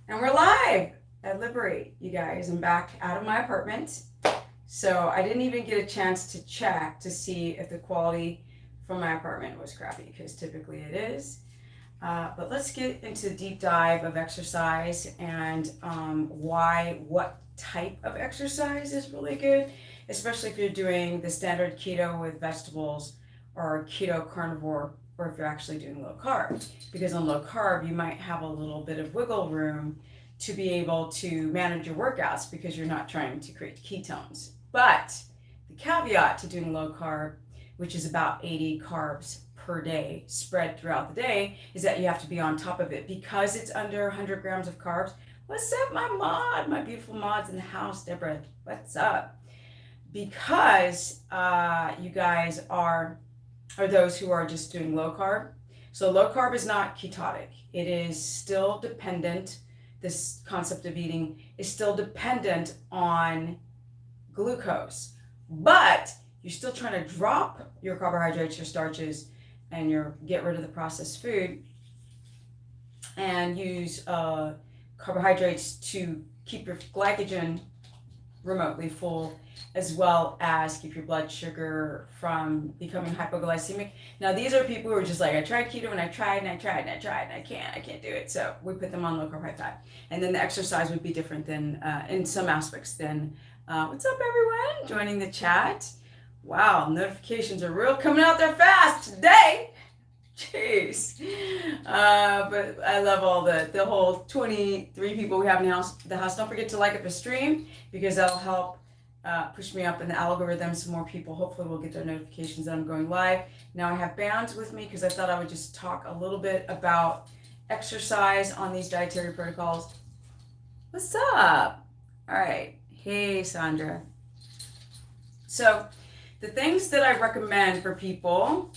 And we're live at Liberate, you guys. I'm back out of my apartment. So I didn't even get a chance to check to see if the quality from my apartment was crappy, because typically it is. But let's get into the deep dive of exercise and what type of exercise is really good, especially if you're doing the standard keto with vegetables or keto carnivore, or if you're actually doing low carb. Because on low carb, you might have a little bit of wiggle room to be able to manage your workouts because you're not trying to create ketones. But the caveat to doing low carb, which is about 80 carbs per day spread throughout the day, is that you have to be on top of it because it's under 100 grams of carbs. What's up, my beautiful mods in the house? Deborah, what's up? Because you guys are those who are just doing low carb. So low carb is not ketotic. It is still dependent. This concept of eating is still dependent on glucose, but you're still trying to drop your carbohydrates, your starches, and get rid of the processed food, and use carbohydrates to keep your glycogen remotely full, as well as keep your blood sugar from becoming hypoglycemic. Now, these are people who are just like, I tried keto and I tried and I tried and I tried and I can't do it. So we put them on low carb, high fat. And then the exercise would be different than, in some aspects, than, what's up, everyone? Joining the chat. Wow, notifications are real coming out there fast today. Jeez. But I love all the whole 23 people we have in the house. Don't forget to like up the stream, because that'll help push me up in the algorithm. So more people hopefully will get their notifications that I'm going live. Now I have bands with me because I thought I would just talk a little bit about exercise on these dietary protocols. What's up? All right. Hey, Sandra. So the things that I recommend for people,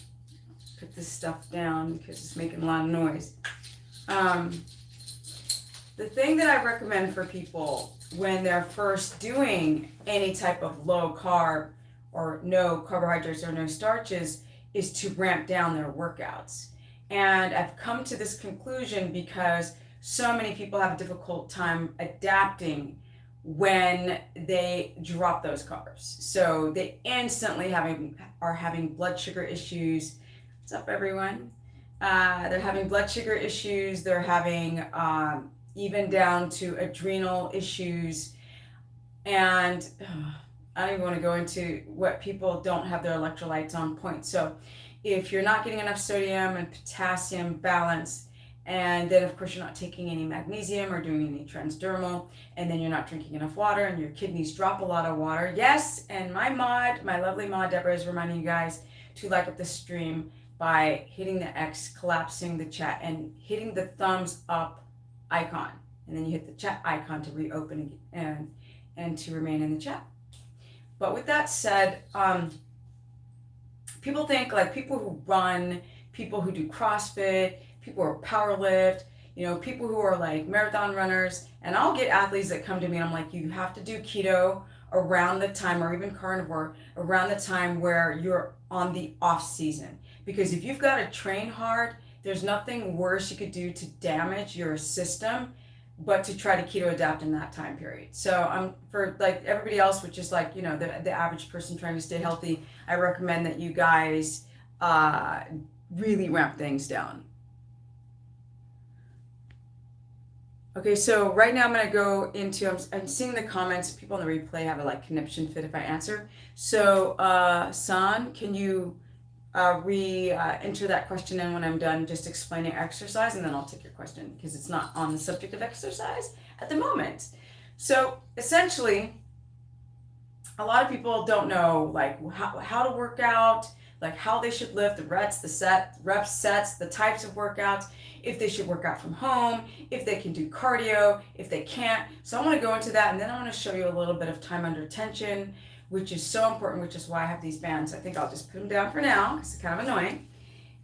put this stuff down because it's making a lot of noise. The thing that I recommend for people when they're first doing any type of low carb or no carbohydrates or no starches is to ramp down their workouts. And I've come to this conclusion because so many people have a difficult time adapting when they drop those carbs. So they instantly are having blood sugar issues. What's up, everyone? They're having blood sugar issues. They're having even down to adrenal issues. And I don't even want to go into what people don't have their electrolytes on point. So if you're not getting enough sodium and potassium balance, and then of course you're not taking any magnesium or doing any transdermal, and then you're not drinking enough water and your kidneys drop a lot of water. Yes, and my lovely mod, Deborah, is reminding you guys to like up the stream by hitting the X, collapsing the chat, and hitting the thumbs up icon. And then you hit the chat icon to reopen and to remain in the chat. But with that said, people think like people who run, people who do CrossFit, people who are power lift, people who are like marathon runners, and I'll get athletes that come to me and I'm like, you have to do keto around the time, or even carnivore, around the time where you're on the off season. Because if you've got to train hard, there's nothing worse you could do to damage your system but to try to keto adapt in that time period. So for like everybody else, which is like, the average person trying to stay healthy, I recommend that you guys really ramp things down. Okay, so right now I'm going to go into, I'm seeing the comments. People in the replay have a like conniption fit if I answer. So San, can you enter that question in when I'm done just explaining exercise, and then I'll take your question because it's not on the subject of exercise at the moment. So essentially, a lot of people don't know like how to work out, like how they should lift, the reps, sets, the types of workouts, if they should work out from home, if they can do cardio, if they can't. So I want to go into that, and then I want to show you a little bit of time under tension, which is so important, which is why I have these bands. I think I'll just put them down for now because it's kind of annoying.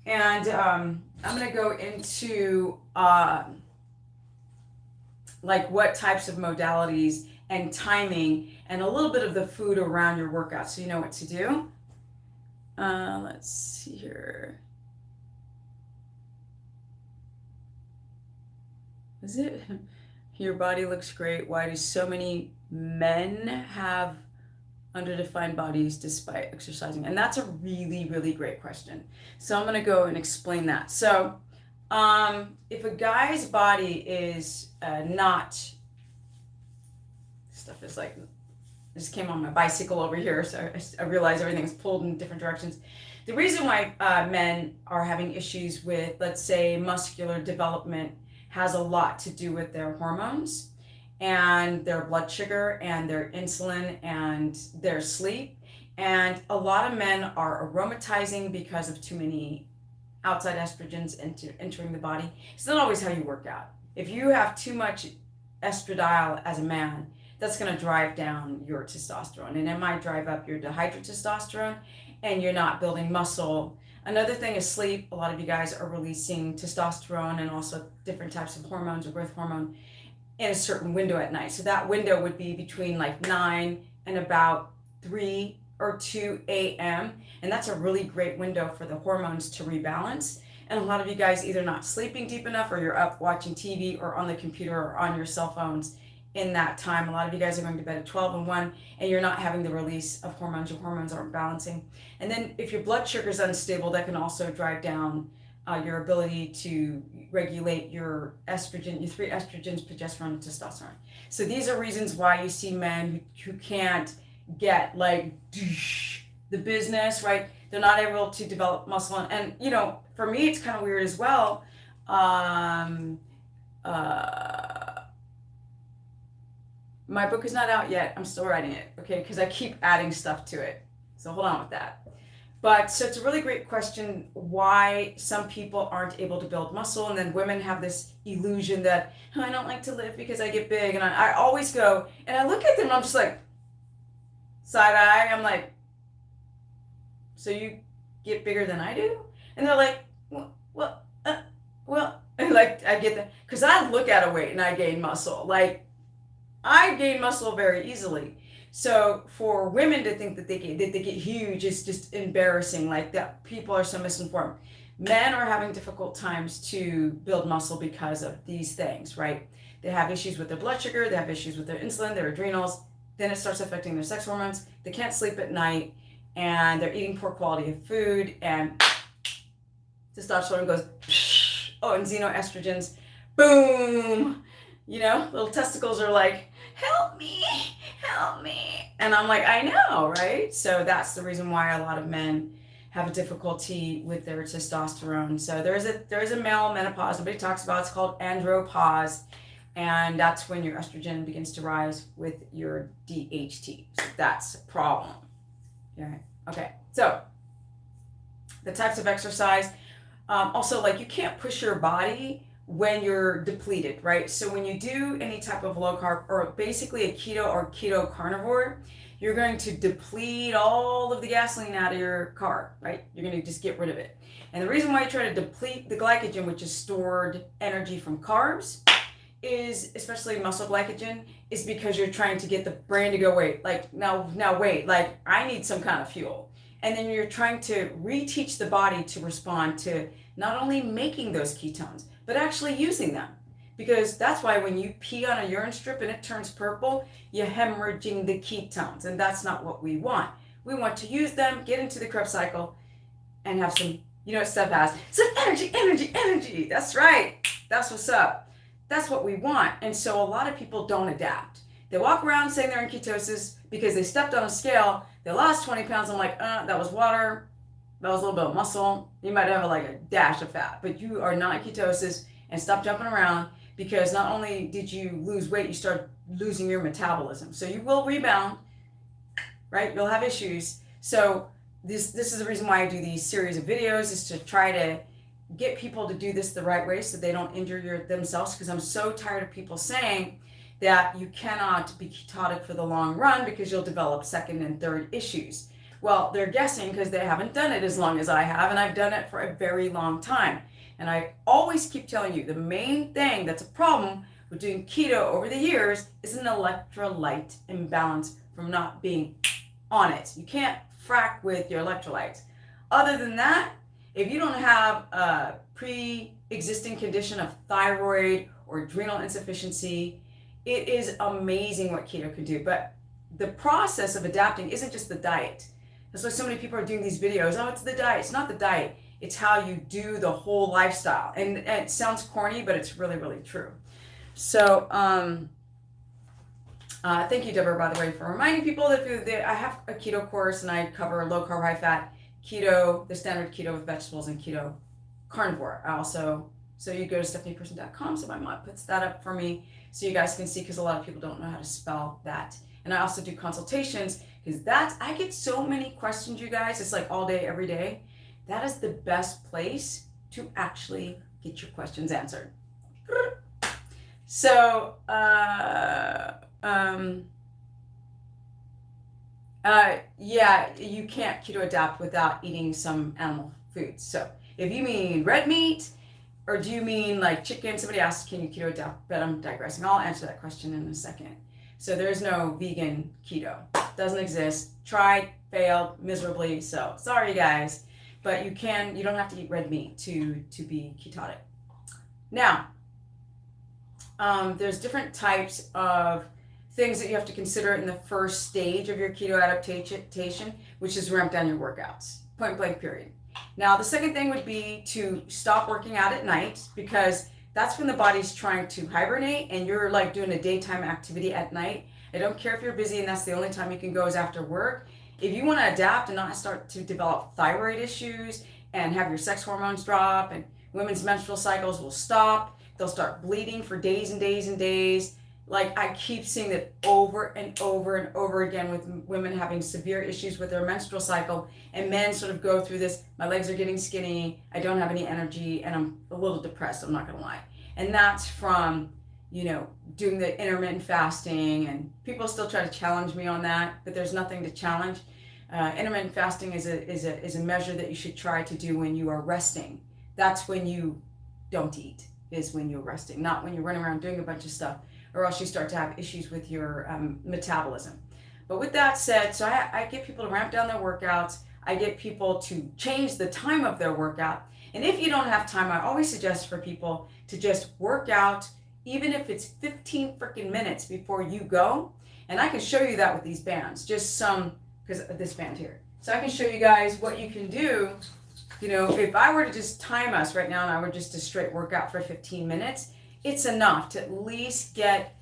And I'm going to go into like what types of modalities and timing and a little bit of the food around your workout so you know what to do. Let's see here. Is it? Your body looks great. Why do so many men have underdefined bodies despite exercising? And that's a really, really great question. So I'm going to go and explain that. So if a guy's body is not, stuff is like, I just came on my bicycle over here, so I realize everything's pulled in different directions. The reason why men are having issues with, let's say, muscular development has a lot to do with their hormones and their blood sugar and their insulin and their sleep. And a lot of men are aromatizing because of too many outside estrogens entering the body. It's not always how you work out. If you have too much estradiol as a man, that's going to drive down your testosterone, and it might drive up your dihydrotestosterone, and you're not building muscle. Another thing is sleep. A lot of you guys are releasing testosterone and also different types of hormones or growth hormone in a certain window at night. So that window would be between like 9 and about 3 or 2 a.m. And that's a really great window for the hormones to rebalance. And a lot of you guys either not sleeping deep enough, or you're up watching TV or on the computer or on your cell phones in that time. A lot of you guys are going to bed at 12 and 1, and you're not having the release of hormones. Your hormones aren't balancing. And then if your blood sugar is unstable, that can also drive down your ability to regulate your estrogen, your 3 estrogens, progesterone, and testosterone. So these are reasons why you see men who can't get like the business, right? They're not able to develop muscle. And you know, for me, it's kind of weird as well. My book is not out yet. I'm still writing it, okay? Because I keep adding stuff to it. So hold on with that. But so it's a really great question why some people aren't able to build muscle, and then women have this illusion that, oh, I don't like to lift because I get big. And I always go, and I look at them and I'm just like, side eye. I'm like, so you get bigger than I do? And they're like, well, and like I get that. Because I look at a weight and I gain muscle. Like, I gain muscle very easily. So for women to think that they get huge is just embarrassing. Like, that people are so misinformed. Men are having difficult times to build muscle because of these things, right? They have issues with their blood sugar, they have issues with their insulin, their adrenals. Then it starts affecting their sex hormones. They can't sleep at night, and they're eating poor quality of food, and testosterone goes, oh, and xenoestrogens, boom. You know, little testicles are like, help me. And I'm like, I know, right? So that's the reason why a lot of men have a difficulty with their testosterone. So there is a male menopause nobody talks about. It's called andropause. And that's when your estrogen begins to rise with your DHT. So that's a problem. Okay. So the types of exercise. Also, like, you can't push your body when you're depleted, right? So when you do any type of low carb, or basically a keto or keto carnivore, you're going to deplete all of the gasoline out of your car, right? You're going to just get rid of it. And the reason why you try to deplete the glycogen, which is stored energy from carbs, is, especially muscle glycogen, is because you're trying to get the brain to go, wait, like, now wait, like, I need some kind of fuel. And then you're trying to reteach the body to respond to not only making those ketones, but actually using them. Because that's why when you pee on a urine strip and it turns purple, you're hemorrhaging the ketones. And that's not what we want. We want to use them, get into the Krebs cycle, and have some, you know what Steph has? Some energy. That's right. That's what's up. That's what we want. And so a lot of people don't adapt. They walk around saying they're in ketosis because they stepped on a scale. They lost 20 pounds. I'm like, that was water. That was a little bit of muscle. You might have like a dash of fat, but you are not in ketosis. And stop jumping around, because not only did you lose weight, you start losing your metabolism. So you will rebound, right? You'll have issues. So this is the reason why I do these series of videos, is to try to get people to do this the right way so they don't injure themselves. Because I'm so tired of people saying that you cannot be ketotic for the long run because you'll develop second and third issues. Well, they're guessing because they haven't done it as long as I have, and I've done it for a very long time. And I always keep telling you, the main thing that's a problem with doing keto over the years is an electrolyte imbalance from not being on it. You can't frack with your electrolytes. Other than that, if you don't have a pre-existing condition of thyroid or adrenal insufficiency, it is amazing what keto can do. But the process of adapting isn't just the diet. That's why so many people are doing these videos. Oh, it's the diet. It's not the diet. It's how you do the whole lifestyle. And it sounds corny, but it's really, really true. So, thank you, Deborah, by the way, for reminding people that I have a keto course and I cover low carb, high fat, keto, the standard keto with vegetables, and keto carnivore. So you go to stephanieperson.com. So my mom puts that up for me so you guys can see, because a lot of people don't know how to spell that. And I also do consultations, because I get so many questions, you guys. It's like all day, every day. That is the best place to actually get your questions answered. So, yeah, you can't keto adapt without eating some animal foods. So if you mean red meat, or do you mean like chicken? Somebody asked, can you keto adapt? But I'm digressing. I'll answer that question in a second. So there's no vegan keto. Doesn't exist. Tried, failed miserably. So sorry, guys. But you don't have to eat red meat to be ketotic. Now, there's different types of things that you have to consider in the first stage of your keto adaptation, which is ramp down your workouts, point blank period. Now, the second thing would be to stop working out at night, because that's when the body's trying to hibernate and you're like doing a daytime activity at night. I don't care if you're busy and that's the only time you can go is after work. If you want to adapt and not start to develop thyroid issues and have your sex hormones drop, and women's menstrual cycles will stop, they'll start bleeding for days and days and days. Like, I keep seeing that over and over and over again with women having severe issues with their menstrual cycle, and men sort of go through this, my legs are getting skinny, I don't have any energy, and I'm a little depressed, I'm not gonna lie. And that's from, doing the intermittent fasting, and people still try to challenge me on that, but there's nothing to challenge. Intermittent fasting is a measure that you should try to do when you are resting. That's when you don't eat, is when you're resting, not when you're running around doing a bunch of stuff, or else you start to have issues with your metabolism. But with that said, so I get people to ramp down their workouts. I get people to change the time of their workout. And if you don't have time, I always suggest for people to just work out, even if it's 15 freaking minutes before you go. And I can show you that with these bands, just some, because of this band here. So I can show you guys what you can do. If I were to just time us right now and I were just to straight workout for 15 minutes, it's enough to at least get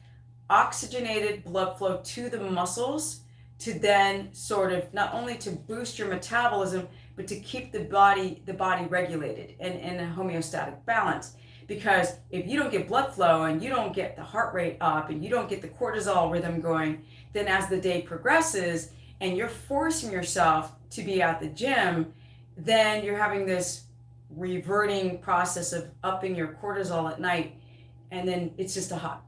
oxygenated blood flow to the muscles, to then sort of not only to boost your metabolism, but to keep the body regulated and in a homeostatic balance. Because if you don't get blood flow and you don't get the heart rate up and you don't get the cortisol rhythm going, then as the day progresses and you're forcing yourself to be at the gym, then you're having this reverting process of upping your cortisol at night. And then it's just a hot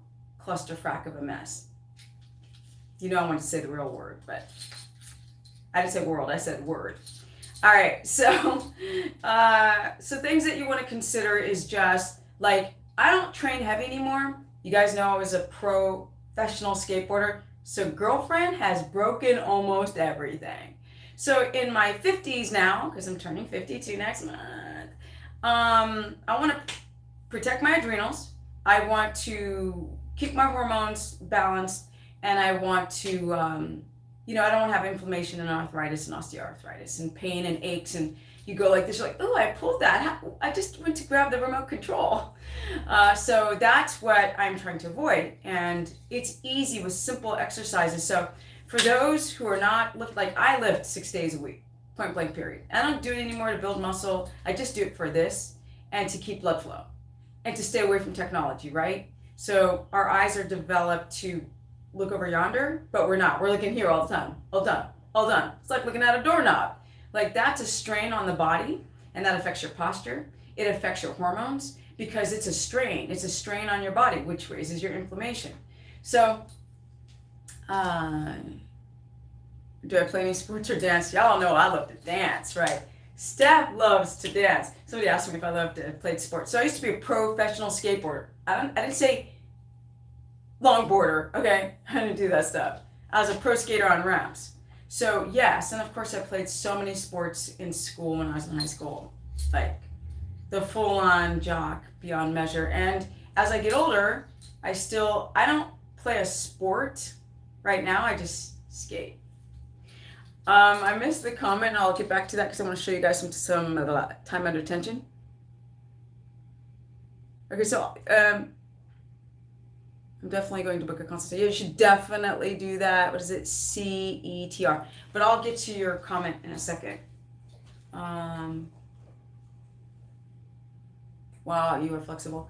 clusterfuck of a mess. I wanted to say the real word, but I didn't say world, I said word. All right, so things that you want to consider is just like, I don't train heavy anymore. You guys know I was a professional skateboarder. So girlfriend has broken almost everything. So in my 50s now, because I'm turning 52 next month, I want to protect my adrenals. I want to keep my hormones balanced, and I want to, I don't want to have inflammation and arthritis and osteoarthritis and pain and aches, and you go like this, you're like, oh, I pulled that. I just went to grab the remote control. So that's what I'm trying to avoid, and it's easy with simple exercises. So for those who are not like I lift 6 days a week, point blank period. I don't do it anymore to build muscle. I just do it for this and to keep blood flow and to stay away from technology, right? So our eyes are developed to look over yonder, but we're not. We're looking here all the time. All done. It's like looking at a doorknob. Like, that's a strain on the body, and that affects your posture. It affects your hormones because it's a strain. It's a strain on your body, which raises your inflammation. So, do I play any sports or dance? Y'all know I love to dance, right? Steph loves to dance. Somebody asked me if I loved to play sports. So I used to be a professional skateboarder. I didn't say longboarder, okay? I didn't do that stuff. I was a pro skater on ramps. So yes, and of course I played so many sports in school when I was in high school. Like the full-on jock beyond measure. And as I get older, I don't play a sport right now. I just skate. I missed the comment. I'll get back to that because I want to show you guys some of the time under tension. Okay, so I'm definitely going to book a consultation. You should definitely do that. What is it? CETR. But I'll get to your comment in a second. Wow, you are flexible.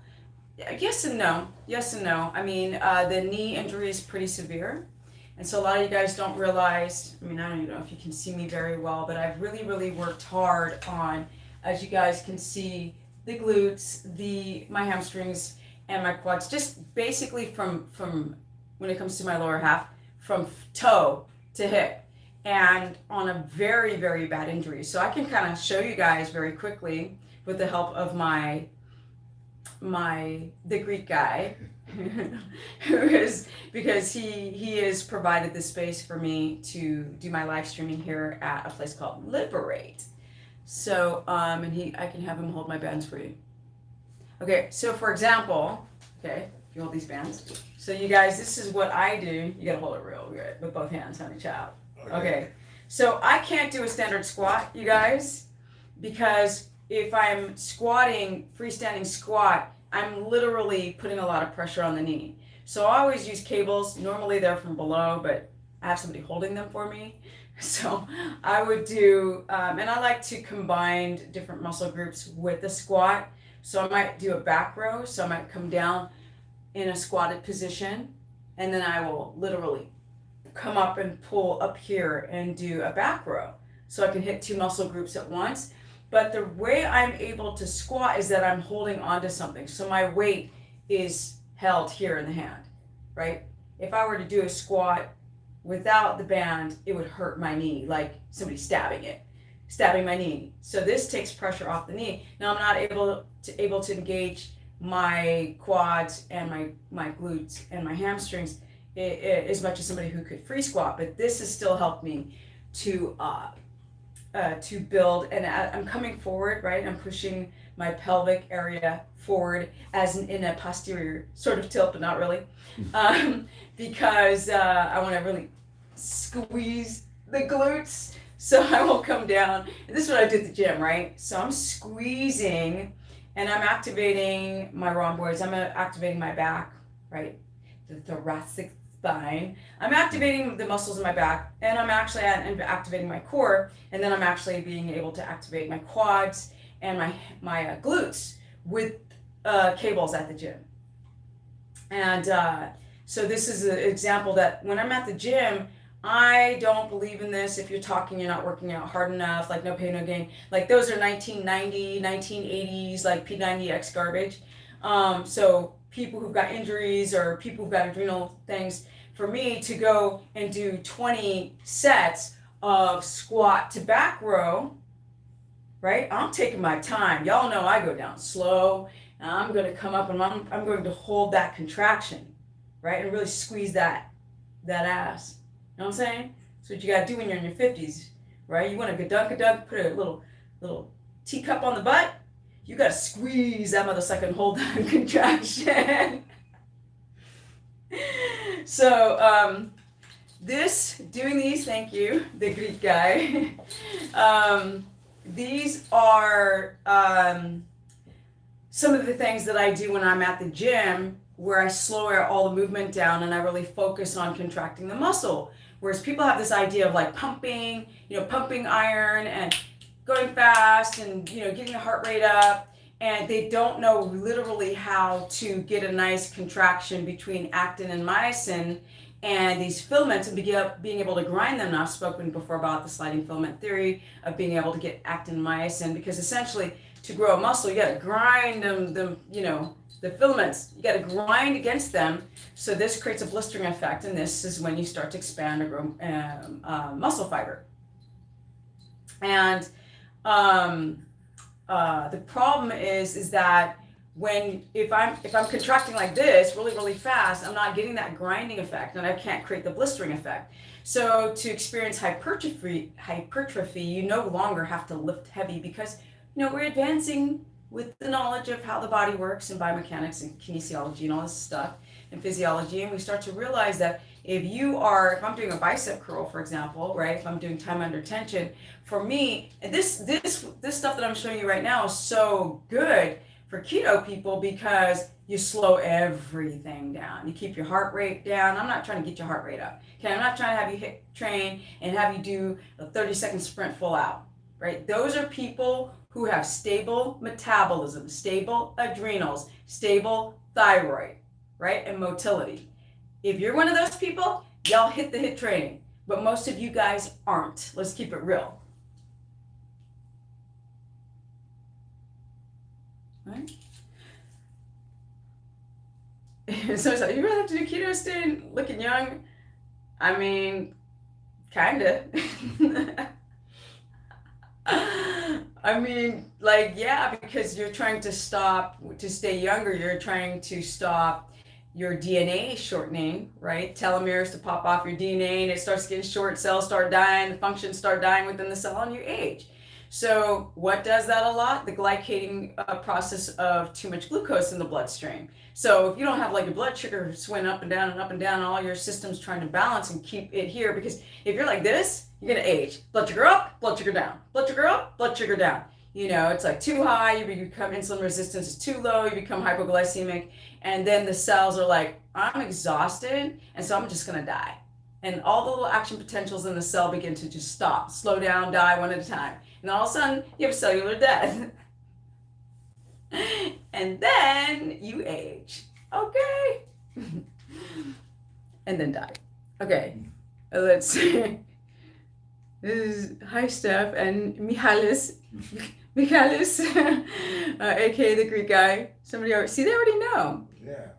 Yes and no. Yes and no. I mean, the knee injury is pretty severe. And so a lot of you guys don't realize, I mean, I don't even know if you can see me very well, but I've really, really worked hard on, as you guys can see, the glutes, my hamstrings, and my quads, just basically from when it comes to my lower half, from toe to hip, and on a very, very bad injury. So I can kind of show you guys very quickly with the help of the Greek guy, because he has provided the space for me to do my live streaming here at a place called Liberate. So and I can have him hold my bands for you. Okay, so for example, okay, if you hold these bands. So you guys, this is what I do. You gotta hold it real good with both hands, honey child. Okay, so I can't do a standard squat, you guys, because if I'm squatting, freestanding squat, I'm literally putting a lot of pressure on the knee. So I always use cables. Normally they're from below, but I have somebody holding them for me. So I would do, and I like to combine different muscle groups with the squat. So I might do a back row. So I might come down in a squatted position, and then I will literally come up and pull up here and do a back row. So I can hit 2 muscle groups at once. But the way I'm able to squat is that I'm holding onto something. So my weight is held here in the hand, right? If I were to do a squat without the band, it would hurt my knee, like somebody stabbing my knee. So this takes pressure off the knee. Now I'm not able to engage my quads and my glutes and my hamstrings as much as somebody who could free squat. But this has still helped me to build, and I'm coming forward, right? I'm pushing my pelvic area forward in a posterior sort of tilt, but not really, because I want to really squeeze the glutes. So I will come down, and this is what I do at the gym, right? So I'm squeezing, and I'm activating my rhomboids. I'm activating my back, right? The thoracic spine. I'm activating the muscles in my back, and I'm actually activating my core, and then I'm actually being able to activate my quads and my glutes with cables at the gym. And so this is an example that when I'm at the gym, I don't believe in this. If you're talking, you're not working out hard enough, like no pain, no gain. Like those are 1990, 1980s, like P90X garbage. So people who've got injuries or people who've got adrenal things, for me to go and do 20 sets of squat to back row, right? I'm taking my time. Y'all know I go down slow, and I'm going to come up and I'm going to hold that contraction, right? And really squeeze that ass. You know what I'm saying? That's what you got to do when you're in your 50s, right? You want to gadunk, put a little teacup on the butt. You got to squeeze that mother sucker and hold that contraction. So doing these, thank you, the Greek guy. These are some of the things that I do when I'm at the gym, where I slow all the movement down and I really focus on contracting the muscle. Whereas people have this idea of like pumping iron and going fast and, getting the heart rate up, and they don't know literally how to get a nice contraction between actin and myosin and these filaments and being able to grind them. Now, I've spoken before about the sliding filament theory of being able to get actin and myosin, because essentially to grow a muscle, you got to grind them, the filaments, you got to grind against them. So this creates a blistering effect, and this is when you start to expand or grow muscle fiber. And the problem is that if I'm contracting like this really, really fast, I'm not getting that grinding effect, and I can't create the blistering effect. So to experience hypertrophy, you no longer have to lift heavy, because we're advancing with the knowledge of how the body works and biomechanics and kinesiology and all this stuff. and physiology, and we start to realize that if I'm doing a bicep curl, for example, right? If I'm doing time under tension, for me, this stuff that I'm showing you right now is so good for keto people because you slow everything down. You keep your heart rate down. I'm not trying to get your heart rate up. Okay, I'm not trying to have you train and have you do a 30-second sprint full out, right? Those are people who have stable metabolism, stable adrenals, stable thyroid, right? And motility. If you're one of those people, y'all hit the HIIT training. But most of you guys aren't. Let's keep it real. Right? So you really have to do keto staying looking young? I mean, kinda. I mean, like, yeah, because you're trying to stay younger, you're trying to stop your DNA shortening, right? Telomeres to pop off your DNA and it starts getting short, cells start dying, the functions start dying within the cell and you age. So what does that a lot? The glycating process of too much glucose in the bloodstream. So if you don't have like your blood sugar swing up and down and up and down, all your system's trying to balance and keep it here, because if you're like this, you're gonna age. Blood sugar up, blood sugar down. Blood sugar up, blood sugar down. You know, it's like too high, you become insulin resistant. It's too low, you become hypoglycemic. And then the cells are like, I'm exhausted, and so I'm just gonna die. And all the little action potentials in the cell begin to just stop, slow down, die one at a time. And all of a sudden, you have cellular death. And then you age. Okay. And then die. Okay. Let's see. This is, hi, Steph, and Michalis, aka the Greek guy. See, they already know. Yeah.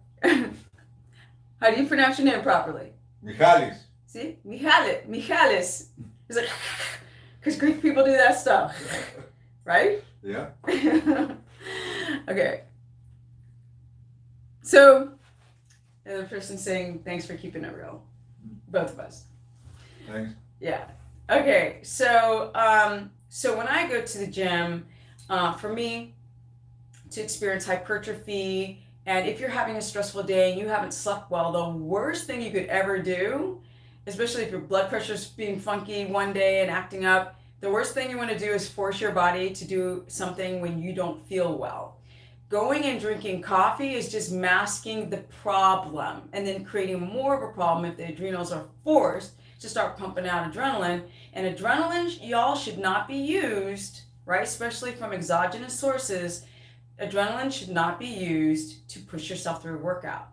How do you pronounce your name properly? Michalis. See? Michalis. It's like, because Greek people do that stuff. Right? Yeah. Okay. So, the person saying, thanks for keeping it real. Both of us. Thanks. Yeah. Okay. So, so when I go to the gym, for me to experience hypertrophy, and if you're having a stressful day and you haven't slept well, the worst thing you could ever do, especially if your blood pressure's being funky one day and acting up, the worst thing you want to do is force your body to do something when you don't feel well. Going and drinking coffee is just masking the problem and then creating more of a problem if the adrenals are forced to start pumping out adrenaline. And adrenaline, y'all, should not be used, right? Especially from exogenous sources. Adrenaline should not be used to push yourself through a workout,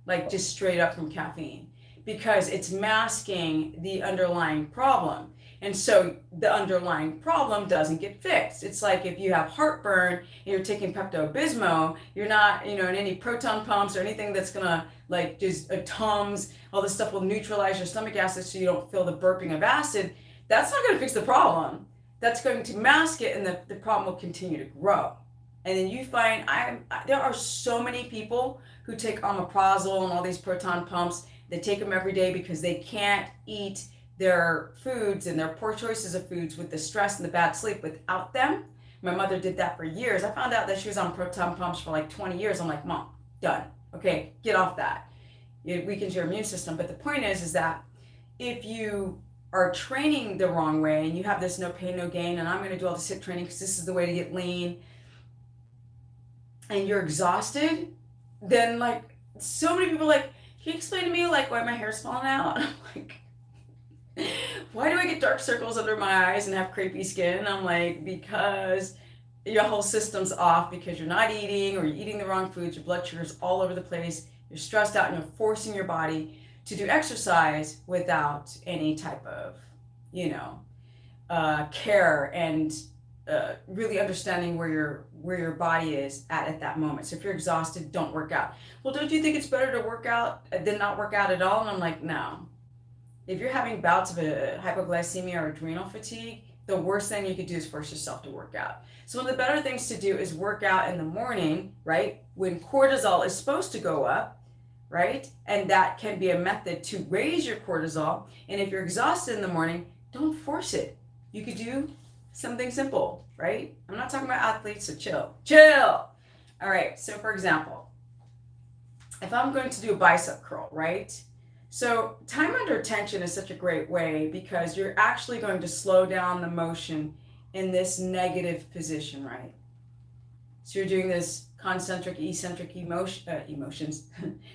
like just straight up from caffeine, because it's masking the underlying problem. And so the underlying problem doesn't get fixed. It's like if you have heartburn and you're taking Pepto-Bismol, you're not, in any proton pumps or anything that's gonna like just Tums, all this stuff will neutralize your stomach acid so you don't feel the burping of acid. That's not gonna fix the problem. That's going to mask it, and the problem will continue to grow. And then you find, there are so many people who take omeprazole and all these proton pumps. They take them every day because they can't eat their foods and their poor choices of foods with the stress and the bad sleep without them. My mother did that for years. I found out that she was on proton pumps for like 20 years. I'm like, Mom, done. Okay, get off that. It weakens your immune system. But the point is that if you are training the wrong way and you have this no pain, no gain, and I'm going to do all this HIIT training because this is the way to get lean, and you're exhausted, then like so many people like, can you explain to me like why my hair's falling out? And I'm like, why do I get dark circles under my eyes and have crepey skin? And I'm like, because your whole system's off, because you're not eating, or you're eating the wrong foods, your blood sugar's all over the place, you're stressed out, and you're forcing your body to do exercise without any type of, care and really understanding where your body is at that moment. So if you're exhausted, don't work out. Well, don't you think it's better to work out than not work out at all? And I'm like, no. If you're having bouts of hypoglycemia or adrenal fatigue, the worst thing you could do is force yourself to work out. So one of the better things to do is work out in the morning, right? When cortisol is supposed to go up, right? And that can be a method to raise your cortisol. And if you're exhausted in the morning, don't force it. You could do something simple, right? I'm not talking about athletes, so chill. All right, so for example, if I'm going to do a bicep curl, right? So time under tension is such a great way because you're actually going to slow down the motion in this negative position, right? So you're doing this concentric, eccentric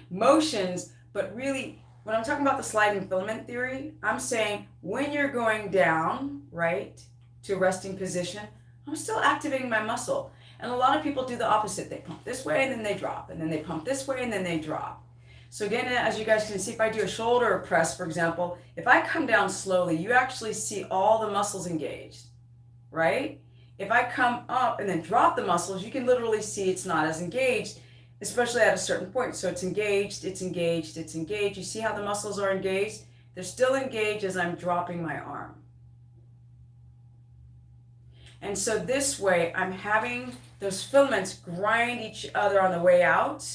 motions, but really, when I'm talking about the sliding filament theory, I'm saying when you're going down, right, to a resting position, I'm still activating my muscle. And a lot of people do the opposite. They pump this way and then they drop, and then they pump this way and then they drop. So again, as you guys can see, if I do a shoulder press, for example, if I come down slowly, you actually see all the muscles engaged, right? If I come up and then drop the muscles, you can literally see it's not as engaged, especially at a certain point. So it's engaged, it's engaged, it's engaged. You see how the muscles are engaged? They're still engaged as I'm dropping my arm. And so this way, I'm having those filaments grind each other on the way out.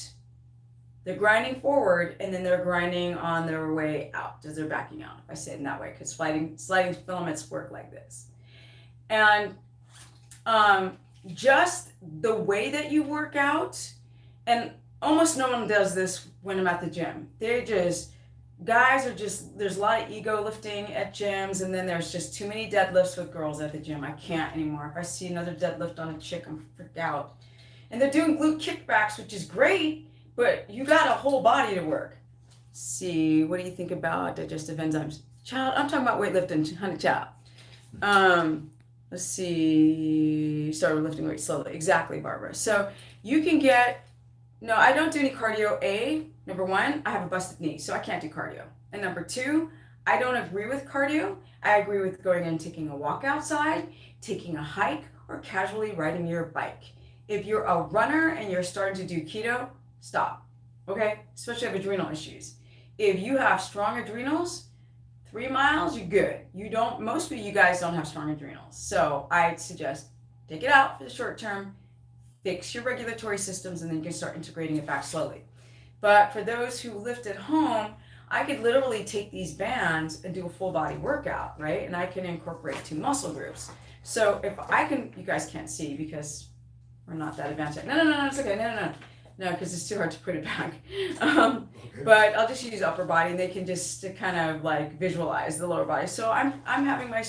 They're grinding forward, and then they're grinding on their way out as they're backing out, if I say it in that way, because sliding filaments work like this. And just the way that you work out, and almost no one does this when I'm at the gym. Guys are just, there's a lot of ego lifting at gyms, and then there's just too many deadlifts with girls at the gym. I can't anymore. If I see another deadlift on a chick, I'm freaked out. And they're doing glute kickbacks, which is great, but you got a whole body to work. See, what do you think about digestive enzymes? Child, I'm talking about weightlifting, honey child. Let's see, start lifting weights slowly. Exactly, Barbara. So you can no, I don't do any cardio. Number one, I have a busted knee, so I can't do cardio. And number two, I don't agree with cardio. I agree with going and taking a walk outside, taking a hike, or casually riding your bike. If you're a runner and you're starting to do keto, stop, okay? Especially if you have adrenal issues. If you have strong adrenals, 3 miles, you're good. Most of you guys don't have strong adrenals. So I suggest take it out for the short term, fix your regulatory systems, and then you can start integrating it back slowly. But for those who lift at home, I could literally take these bands and do a full body workout, right? And I can incorporate 2 muscle groups. So if I can, you guys can't see because we're not that advanced yet. No, it's okay. No, because it's too hard to put it back. Okay. But I'll just use upper body, and they can just kind of like visualize the lower body. So I'm having my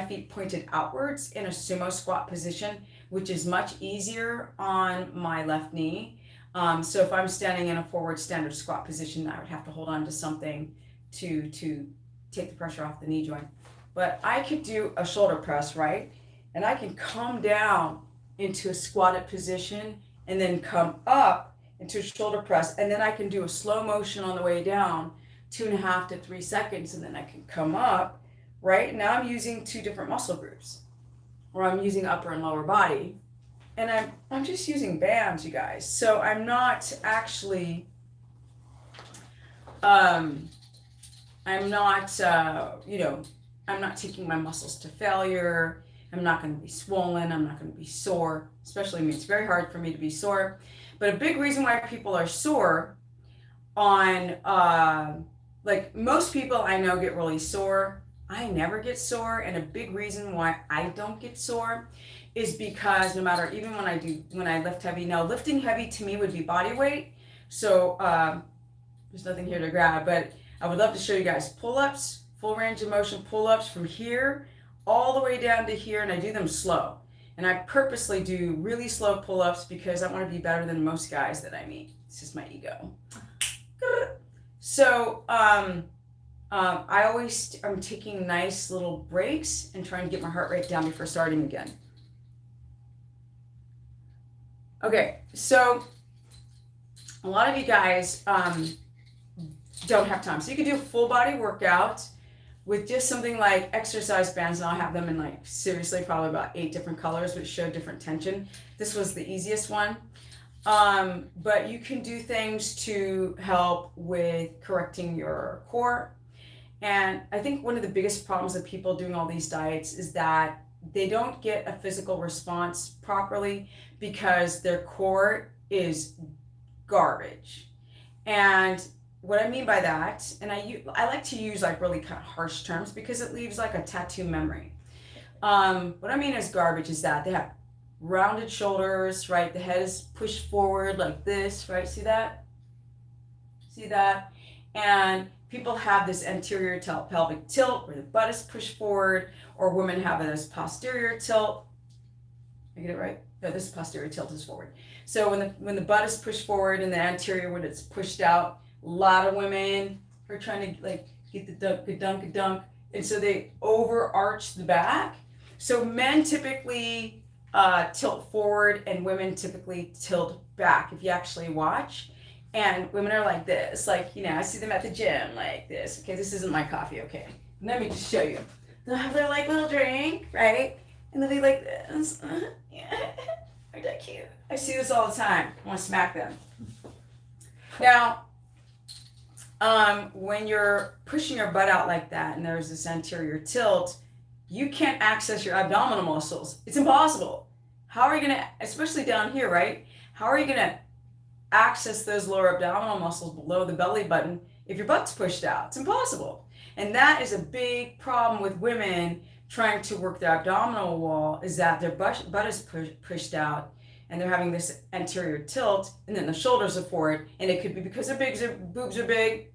feet pointed outwards in a sumo squat position, which is much easier on my left knee. So if I'm standing in a forward standard squat position, I would have to hold on to something to take the pressure off the knee joint. But I could do a shoulder press, right? And I can come down into a squatted position and then come up into a shoulder press. And then I can do a slow motion on the way down, 2.5 to 3 seconds. And then I can come up, right? Now I'm using 2 different muscle groups, or I'm using upper and lower body. And I'm just using bands, you guys. So I'm not actually, I'm not taking my muscles to failure. I'm not going to be swollen. I'm not going to be sore, especially me. It's very hard for me to be sore. But a big reason why people are sore like most people I know get really sore. I never get sore. And a big reason why I don't get sore is because no matter, even when I lift heavy, now lifting heavy to me would be body weight. So there's nothing here to grab, but I would love to show you guys pull-ups, full range of motion pull-ups from here all the way down to here, and I do them slow. And I purposely do really slow pull-ups because I want to be better than most guys that I meet. It's just my ego. So I'm taking nice little breaks and trying to get my heart rate down before starting again. Okay, so a lot of you guys don't have time. So you can do a full body workout with just something like exercise bands, and I'll have them in like seriously probably about 8 different colors which show different tension. This was the easiest one. But you can do things to help with correcting your core. And I think one of the biggest problems with people doing all these diets is that they don't get a physical response properly because their core is garbage. And what I mean by that, and I like to use like really kind of harsh terms because it leaves like a tattoo memory. What I mean is garbage is that they have rounded shoulders, right? The head is pushed forward like this, right? See that? see that? And people have this anterior pelvic tilt where the butt is pushed forward, or women have this posterior tilt. I get it right? No, this posterior tilt is forward. So when the butt is pushed forward and the anterior when it's pushed out, a lot of women are trying to like get the dunk, and so they overarch the back. So men typically tilt forward and women typically tilt back if you actually watch. And women are like this, like, you know, I see them at the gym like this. Okay, this isn't my coffee, okay. Let me just show you. They'll have their like little drink, right? And they'll be like this. Yeah. Aren't that cute? I see this all the time. I want to smack them. Now, when you're pushing your butt out like that and there's this anterior tilt, you can't access your abdominal muscles. It's impossible. How are you going to, especially down here, right? How are you going to access those lower abdominal muscles below the belly button if your butt's pushed out? It's impossible. And that is a big problem with women trying to work their abdominal wall, is that their butt is pushed out and they're having this anterior tilt, and then the shoulders are forward, and it could be because their boobs are big,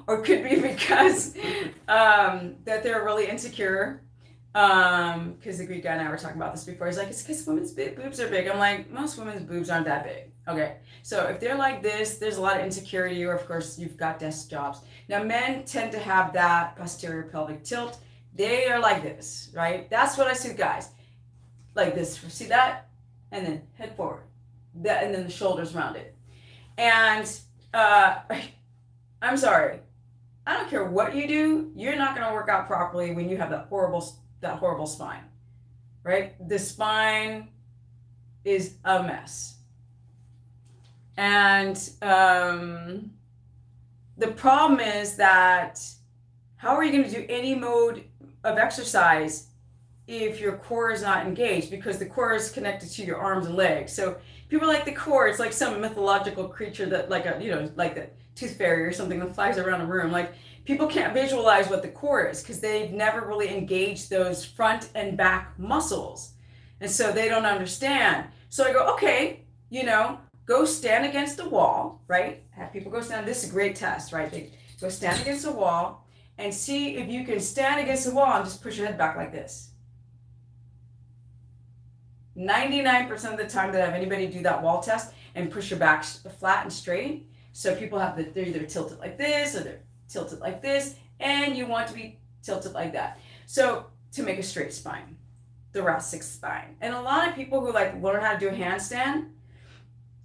or it could be because that they're really insecure. Because the Greek guy and I were talking about this before. He's like, it's because women's boobs are big. I'm like, most women's boobs aren't that big. Okay, so if they're like this, there's a lot of insecurity, or of course you've got desk jobs. Now men tend to have that posterior pelvic tilt. They are like this, right? That's what I see with guys, like this. See that? And then head forward, that, and then the shoulders rounded. And I'm sorry, I don't care what you do, you're not going to work out properly when you have that horrible spine, right? The spine is a mess. And the problem is that how are you going to do any mode of exercise if your core is not engaged? Because the core is connected to your arms and legs. So people like the core, it's like some mythological creature that, like a, you know, like the tooth fairy or something that flies around a room. Like, people can't visualize what the core is because they've never really engaged those front and back muscles. And so they don't understand. So I go, okay, you know, go stand against the wall, right? Have people go stand. This is a great test, right? They go stand against the wall and see if you can stand against the wall and just push your head back like this. 99% of the time that I have anybody do that wall test and push your back flat and straight. So people have they're either tilted like this or they're tilted like this, and you want to be tilted like that. So to make a straight spine, thoracic spine. And a lot of people who like learn how to do a handstand,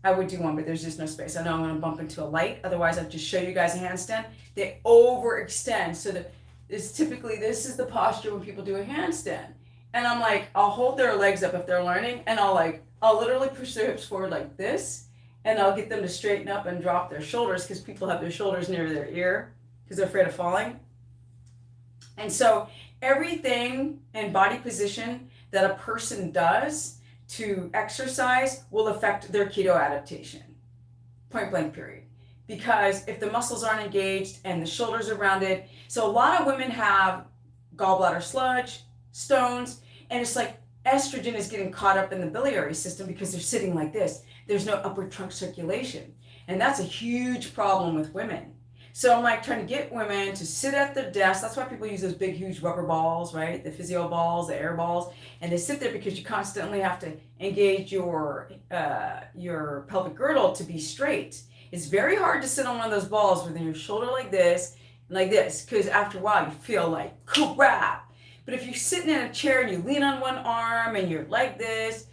I would do one, but there's just no space. I know I'm going to bump into a light. Otherwise, I'll just show you guys a handstand. They overextend. So this is the posture when people do a handstand. And I'm like, I'll hold their legs up if they're learning, and I'll literally push their hips forward like this, and I'll get them to straighten up and drop their shoulders, because people have their shoulders near their ear because they're afraid of falling. And so everything in body position that a person does to exercise will affect their keto adaptation, point blank period. Because if the muscles aren't engaged and the shoulders are rounded, so a lot of women have gallbladder sludge, stones, and it's like estrogen is getting caught up in the biliary system because they're sitting like this. There's no upper trunk circulation, and that's a huge problem with women. So I'm like trying to get women to sit at their desk. That's why people use those big, huge rubber balls, right? The physio balls, the air balls, and they sit there because you constantly have to engage your pelvic girdle to be straight. It's very hard to sit on one of those balls with your shoulder like this, because after a while you feel like crap. But if you're sitting in a chair and you lean on one arm and you're like this,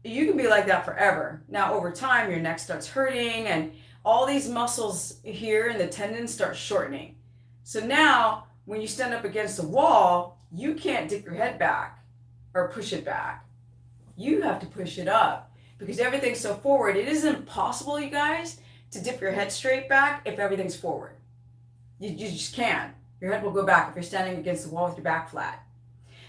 you can be like that forever. Now, over time, your neck starts hurting and all these muscles here and the tendons start shortening. So now, when you stand up against the wall, you can't dip your head back or push it back. You have to push it up because everything's so forward. It isn't possible, you guys, to dip your head straight back if everything's forward. You just can't. Your head will go back if you're standing against the wall with your back flat.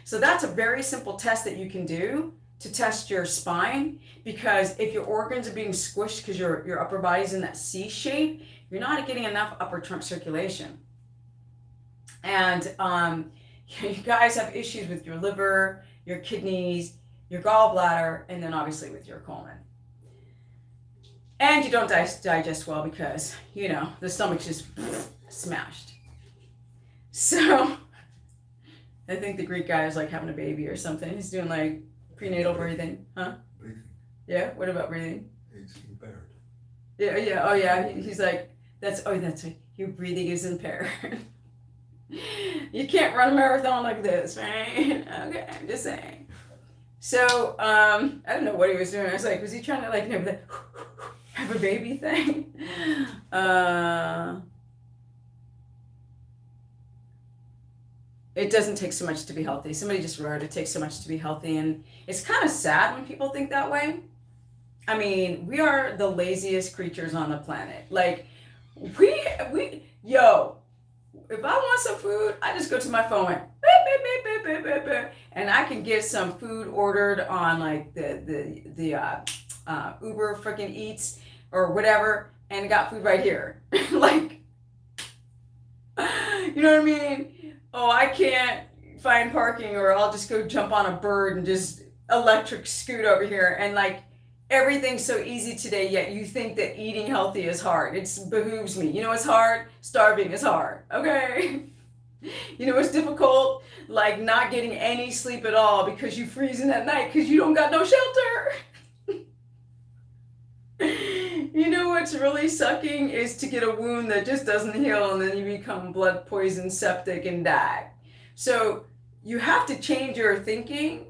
So that's a very simple test that you can do to test your spine, because if your organs are being squished because your upper body's in that C shape, you're not getting enough upper trunk circulation. And you guys have issues with your liver, your kidneys, your gallbladder, and then obviously with your colon. And you don't digest well because, you know, the stomach's just smashed. So I think the Greek guy is like having a baby or something. He's doing like prenatal breathing. Huh? Breathing. Yeah? What about breathing? It's impaired. Yeah. Oh, yeah. He's like, that's right. Your breathing is impaired. You can't run a marathon like this, right? Okay, I'm just saying. So, I don't know what he was doing. I was like, was he trying to like, you know, the have a baby thing? It doesn't take so much to be healthy. Somebody just wrote, it takes so much to be healthy. And it's kind of sad when people think that way. I mean, we are the laziest creatures on the planet. Like, yo, if I want some food, I just go to my phone and beep, beep, beep, beep, beep, beep, beep, and I can get some food ordered on like the Uber freaking Eats or whatever, and got food right here. Like, you know what I mean? Oh, I can't find parking, or I'll just go jump on a bird and just electric scoot over here. And like, everything's so easy today, yet you think that eating healthy is hard. It behooves me. You know what's hard? Starving is hard, okay? You know what's difficult? Like not getting any sleep at all because you freezing at night because you don't got no shelter. You know what's really sucking is to get a wound that just doesn't heal and then you become blood poison, septic, and die. So you have to change your thinking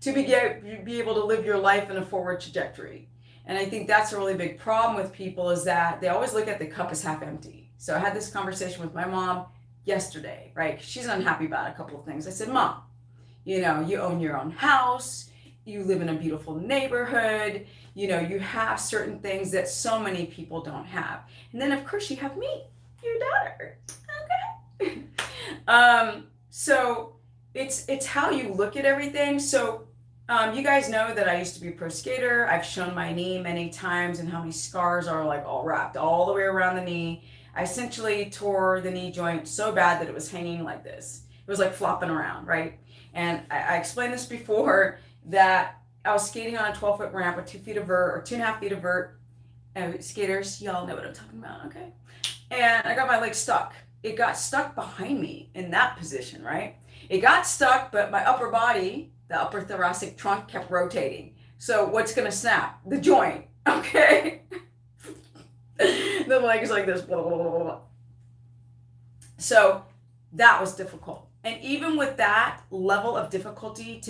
to be able to live your life in a forward trajectory. And I think that's a really big problem with people, is that they always look at the cup as half empty. So I had this conversation with my mom yesterday, right? She's unhappy about a couple of things. I said, Mom, you know, you own your own house, you live in a beautiful neighborhood, you know, you have certain things that so many people don't have. And then of course you have me, your daughter. Okay. So it's how you look at everything. So you guys know that I used to be a pro skater. I've shown my knee many times and how many scars are like all wrapped all the way around the knee. I essentially tore the knee joint so bad that it was hanging like this. It was like flopping around, right? And I explained this before, that I was skating on a 12-foot ramp with 2 feet of vert, or 2.5 feet of vert. Skaters, y'all know what I'm talking about, okay? And I got my leg stuck. It got stuck behind me in that position, right? It got stuck, but my upper body, the upper thoracic trunk, kept rotating. So what's gonna snap? The joint, okay? The leg is like this, blah, blah, blah, blah. So that was difficult. And even with that level of difficulty,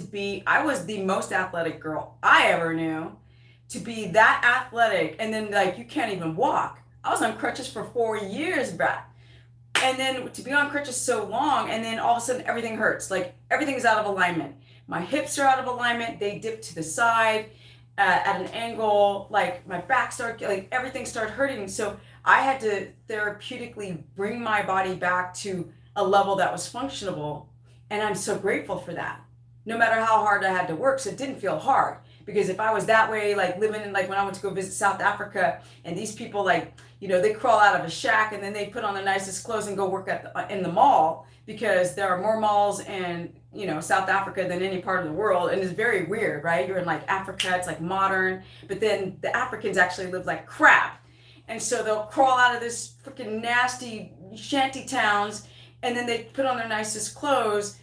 I was the most athletic girl I ever knew, to be that athletic, and then like you can't even walk. I was on crutches for 4 years, bruh. And then to be on crutches so long, and then all of a sudden everything hurts. Like everything's out of alignment. My hips are out of alignment. They dip to the side at an angle. Like my back started, like everything started hurting. So I had to therapeutically bring my body back to a level that was functionable. And I'm so grateful for that. No matter how hard I had to work, so it didn't feel hard. Because if I was that way, like living in, like when I went to go visit South Africa, and these people, like, you know, they crawl out of a shack and then they put on the nicest clothes and go work in the mall, because there are more malls in, you know, South Africa than any part of the world. And it's very weird, right? You're in like Africa, it's like modern, but then the Africans actually live like crap. And so they'll crawl out of this freaking nasty shanty towns, and then they put on their nicest clothes,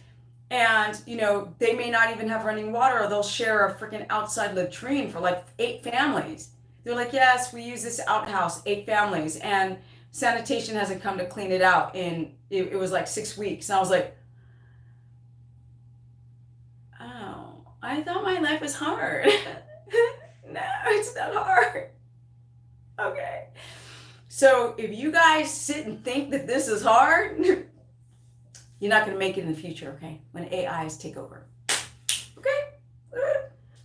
and, you know, they may not even have running water, or they'll share a freaking outside latrine for like 8 families. They're like, yes, we use this outhouse, 8 families, and sanitation hasn't come to clean it out in, it was like 6 weeks. And I was like, oh, I thought my life was hard. No, it's not hard. Okay. So if you guys sit and think that this is hard, you're not going to make it in the future, okay? When AIs take over. Okay?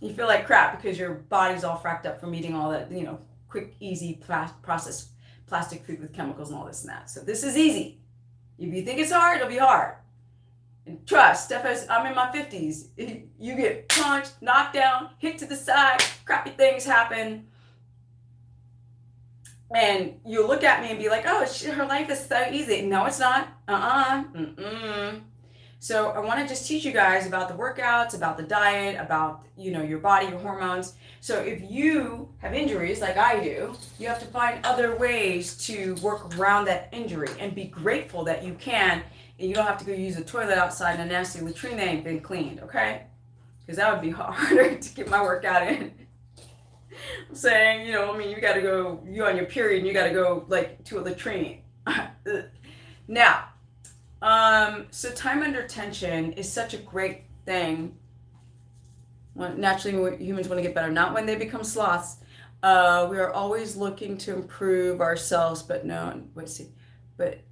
You feel like crap because your body's all fracked up from eating all that, you know, quick, easy, processed plastic food with chemicals and all this and that. So this is easy. If you think it's hard, it'll be hard. And trust, Steph, I'm in my 50s. You get punched, knocked down, hit to the side, crappy things happen. And you look at me and be like, oh, her life is so easy. No, it's not. So I want to just teach you guys about the workouts, about the diet, about, your body, your hormones. So if you have injuries like I do, you have to find other ways to work around that injury and be grateful that you can, and you don't have to go use a toilet outside in a nasty latrine that ain't been cleaned, okay? Because that would be harder to get my workout in. I'm saying, you got to go, you on your period, and you got to go like to a latrine. Now, so time under tension is such a great thing. Naturally, humans want to get better, not when they become sloths. We are always looking to improve ourselves, but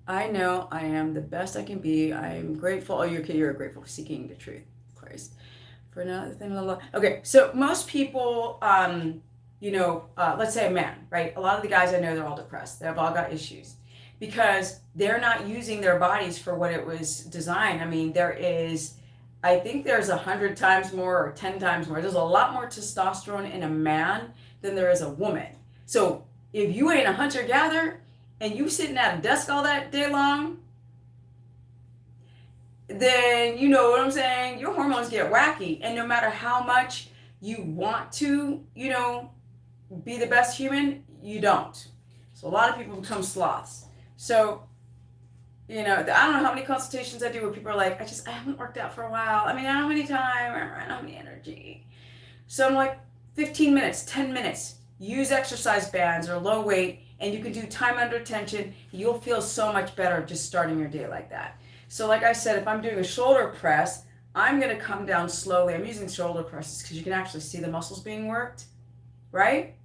I know I am the best I can be. I am grateful. Oh, you're grateful for seeking the truth, Christ. For another thing, okay. So most people, let's say a man, right? A lot of the guys I know, they're all depressed. They've all got issues because they're not using their bodies for what it was designed. I mean, I think there's 100 times more or 10 times more. There's a lot more testosterone in a man than there is a woman. So if you ain't a hunter-gatherer and you sitting at a desk all that day long, then you know what I'm saying? Your hormones get wacky. And no matter how much you want to, be the best human, you don't. So a lot of people become sloths. So, I don't know how many consultations I do where people are like, I haven't worked out for a while. I don't have any time. I don't have any energy. So I'm like, 15 minutes, 10 minutes. Use exercise bands or low weight, and you can do time under tension. You'll feel so much better just starting your day like that. So like I said, if I'm doing a shoulder press, I'm going to come down slowly. I'm using shoulder presses because you can actually see the muscles being worked, right?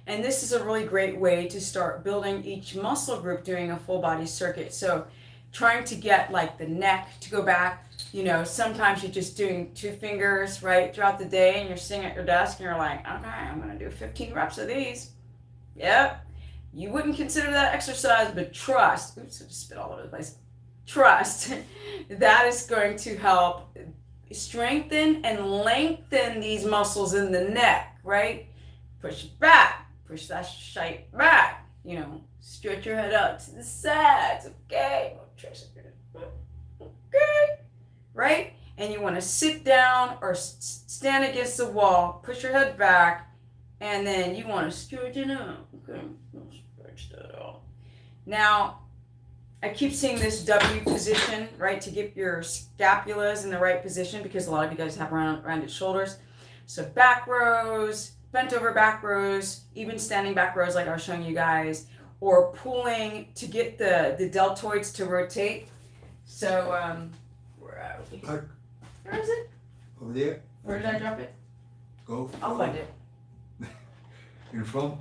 And this is a really great way to start building each muscle group doing a full body circuit. So trying to get like the neck to go back, sometimes you're just doing 2 fingers, right, throughout the day, and you're sitting at your desk and you're like, okay, I'm going to do 15 reps of these. Yep. You wouldn't consider that exercise, but trust, oops, I just spit all over the place. Trust, that is going to help strengthen and lengthen these muscles in the neck, right? Push it back. Push that shite back, stretch your head out to the sides, okay? Okay, right? And you want to sit down or stand against the wall, push your head back, and then you want to stretch it out, okay? Stretch that out. Now, I keep seeing this W position, right, to get your scapulas in the right position because a lot of you guys have rounded shoulders. So back rows, bent over back rows, even standing back rows like I was showing you guys, or pulling to get the deltoids to rotate. So, where are we? Where is it? Over there. Where did I drop it? Go. I'll find it. In front,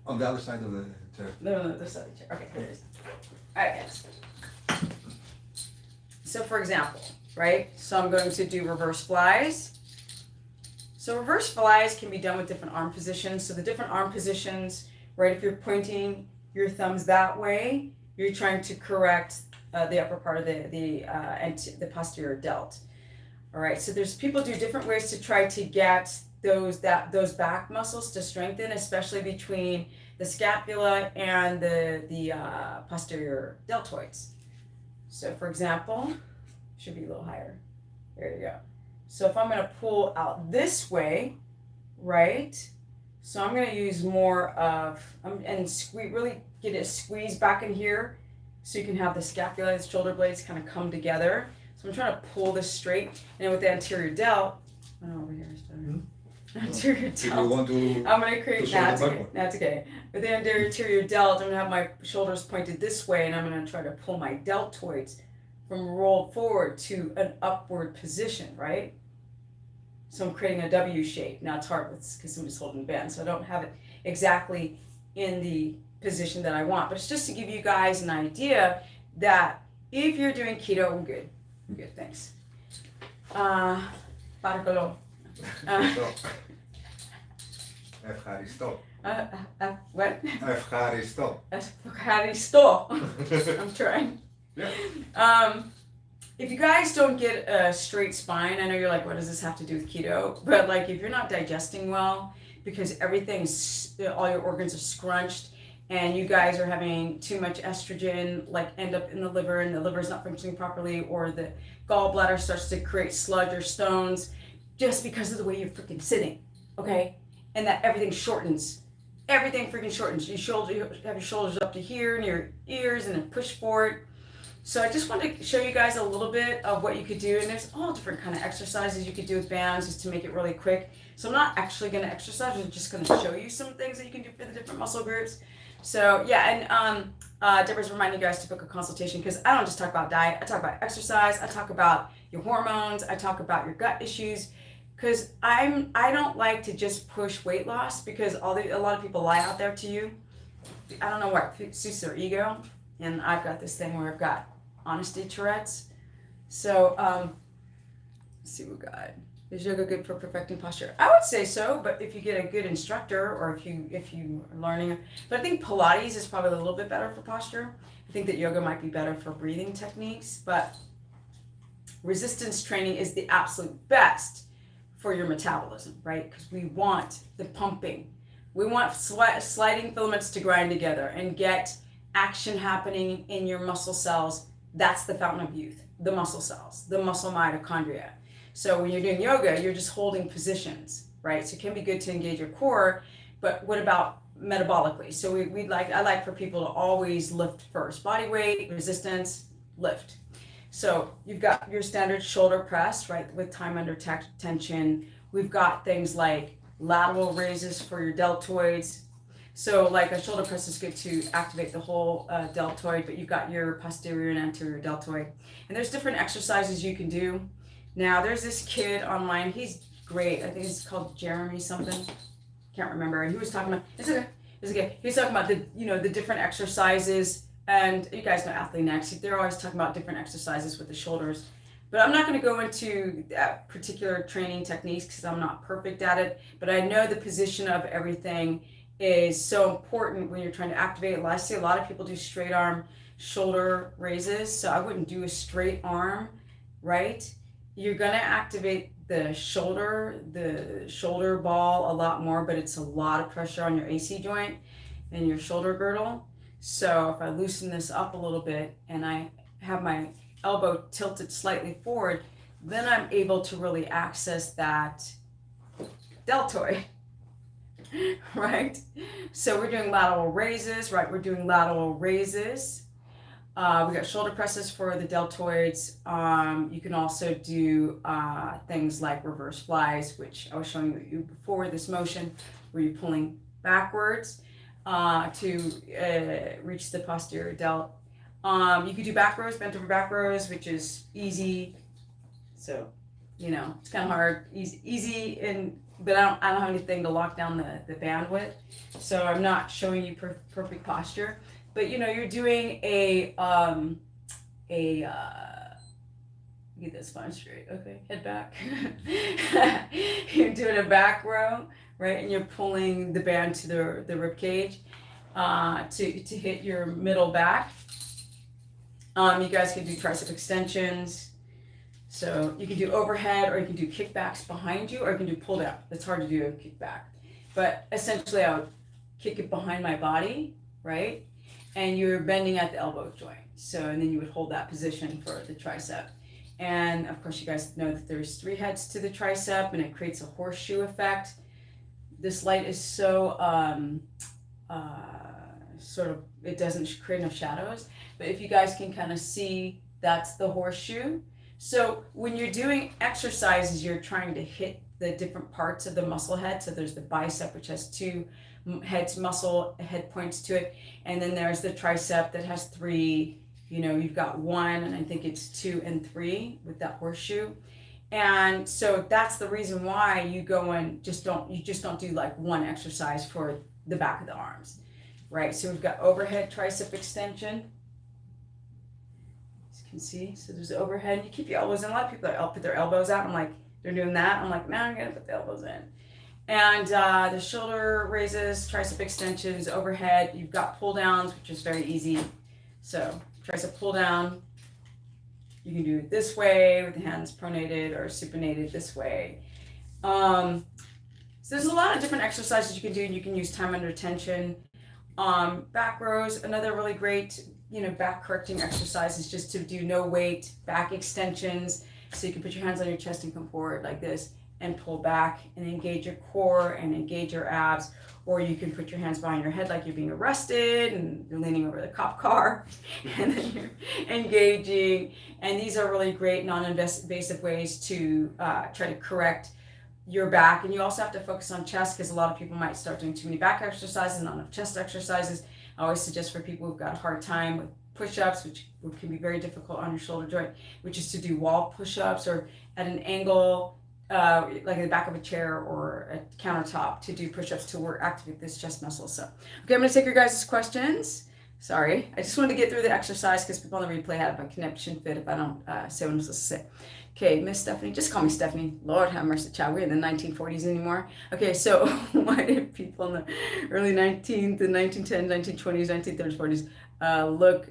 on the other side of the chair. No, this side of the chair. Okay, here it is. All right, guys. So for example, right? So I'm going to do reverse flies. So reverse flies can be done with different arm positions. So the different arm positions, right? If you're pointing your thumbs that way, you're trying to correct the upper part of the posterior delt. All right. So there's people do different ways to try to get those back muscles to strengthen, especially between the scapula and the posterior deltoids. So for example, should be a little higher. There you go. So if I'm going to pull out this way, right? So I'm going to use more of, really get a squeeze back in here so you can have the scapula and shoulder blades kind of come together. So I'm trying to pull this straight. And then with the anterior delt, over here is better. Anterior delt. If you want to, I'm going to create, that's okay. With the anterior delt, I'm going to have my shoulders pointed this way, and I'm going to try to pull my deltoids from rolled forward to an upward position, right? So I'm creating a W shape. Now it's hard because I'm just holding the band, so I don't have it exactly in the position that I want. But it's just to give you guys an idea that if you're doing keto, I'm good, thanks. Παρακαλώ. Ευχαριστώ. What? Ευχαριστώ. Ευχαριστώ. I'm trying. Yeah. If you guys don't get a straight spine, I know you're like, what does this have to do with keto? But like, if you're not digesting well, because all your organs are scrunched, and you guys are having too much estrogen, like end up in the liver, and the liver's not functioning properly, or the gallbladder starts to create sludge or stones just because of the way you're freaking sitting, okay? And that everything shortens. Everything freaking shortens. You have your shoulders up to here and your ears, and then push forward. So I just wanted to show you guys a little bit of what you could do, and there's all different kind of exercises you could do with bands just to make it really quick. So I'm not actually going to exercise, I'm just going to show you some things that you can do for the different muscle groups. So yeah, and Deborah's reminding you guys to book a consultation, because I don't just talk about diet, I talk about exercise, I talk about your hormones, I talk about your gut issues, because I don't like to just push weight loss, because a lot of people lie out there to you. I don't know what suits their ego, and I've got this thing where I've got honesty Tourette's. So let's see what we got. Is yoga good for perfecting posture? I would say so, but if you get a good instructor, or if you are learning, but I think Pilates is probably a little bit better for posture. I think that yoga might be better for breathing techniques, but resistance training is the absolute best for your metabolism, right? Because we want the pumping. We want sliding filaments to grind together and get action happening in your muscle cells. That's the fountain of youth, the muscle cells, the muscle mitochondria. So when you're doing yoga, you're just holding positions, right? So it can be good to engage your core, but what about metabolically? So I like for people to always lift first. Body weight, resistance, lift. So you've got your standard shoulder press, right, with time under tension. We've got things like lateral raises for your deltoids. So like a shoulder press is good to activate the whole deltoid, but you've got your posterior and anterior deltoid. And there's different exercises you can do. Now there's this kid online, he's great. I think it's called Jeremy something. Can't remember. And he was talking about, it's okay. He was talking about the different exercises, and you guys know Athlean-X, they're always talking about different exercises with the shoulders. But I'm not going to go into that particular training techniques because I'm not perfect at it, but I know the position of everything is so important when you're trying to activate. I see a lot of people do straight arm shoulder raises, so I wouldn't do a straight arm, right? You're going to activate the shoulder ball a lot more, but it's a lot of pressure on your AC joint and your shoulder girdle. So if I loosen this up a little bit and I have my elbow tilted slightly forward, then I'm able to really access that deltoid, right? So we're doing lateral raises, right? We're doing lateral raises. We got shoulder presses for the deltoids. You can also do things like reverse flies, which I was showing you before, this motion where you're pulling backwards to reach the posterior delt. You could do back rows, bent over back rows, which is easy. So, it's kind of hard, easy, but I don't have anything to lock down the bandwidth. So I'm not showing you perfect posture. But you're doing a get this spine straight, okay, head back. You're doing a back row, right, and you're pulling the band to the rib cage to hit your middle back. You guys can do tricep extensions. So you can do overhead, or you can do kickbacks behind you, or you can do pull down. It's hard to do a kickback, but essentially I would kick it behind my body, right? And you're bending at the elbow joint. And then you would hold that position for the tricep. And of course you guys know that there's 3 heads to the tricep, and it creates a horseshoe effect. This light is so, it doesn't create enough shadows, but if you guys can kind of see, that's the horseshoe. So when you're doing exercises, you're trying to hit the different parts of the muscle head. So there's the bicep, which has 2 muscle head points to it, and then there's the tricep that has 3. You've got 1, and I think it's 2 and 3 with that horseshoe. And so that's the reason why you go and just don't do like one exercise for the back of the arms, right? So we've got overhead tricep extension. As you can see, so there's the overhead. You keep your elbows in. A lot of people put their elbows out. I'm like, they're doing that. I'm like, no, I'm gonna put the elbows in. And the shoulder raises, tricep extensions, overhead. You've got pull downs, which is very easy. So tricep pull down. You can do it this way with the hands pronated or supinated this way. So there's a lot of different exercises you can do, and you can use time under tension. Back rows, another really great, back correcting exercise is just to do no weight back extensions. So you can put your hands on your chest and come forward like this and pull back and engage your core and engage your abs. Or you can put your hands behind your head like you're being arrested and you're leaning over the cop car and then you're engaging. And these are really great non-invasive ways to try to correct your back. And you also have to focus on chest because a lot of people might start doing too many back exercises, not enough chest exercises. I always suggest for people who've got a hard time with push-ups, which can be very difficult on your shoulder joint, which is to do wall push-ups or at an angle, like in the back of a chair or a countertop, to do push-ups to activate this chest muscle. So, okay, I'm going to take your guys' questions. Sorry, I just wanted to get through the exercise because people on the replay have a connection fit if I don't say what I'm supposed to say. Okay, Miss Stephanie, just call me Stephanie. Lord have mercy, child. We're in the 1940s anymore. Okay, so why did people in the early 19th, the 1910s, 1920s, 1930s, 40s look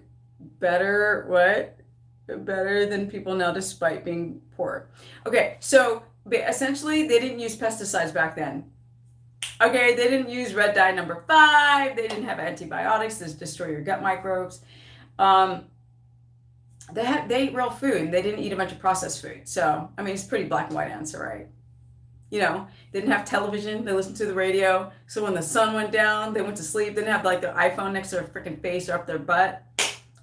better? What? Better than people now despite being poor. Okay, so essentially they didn't use pesticides back then. Okay, they didn't use red dye number 5. They didn't have antibiotics that destroy your gut microbes. They ate real food. They didn't eat a bunch of processed food. So, I mean, it's a pretty black and white answer, right? They didn't have television. They listened to the radio. So when the sun went down, they went to sleep. They didn't have like their iPhone next to their freaking face or up their butt.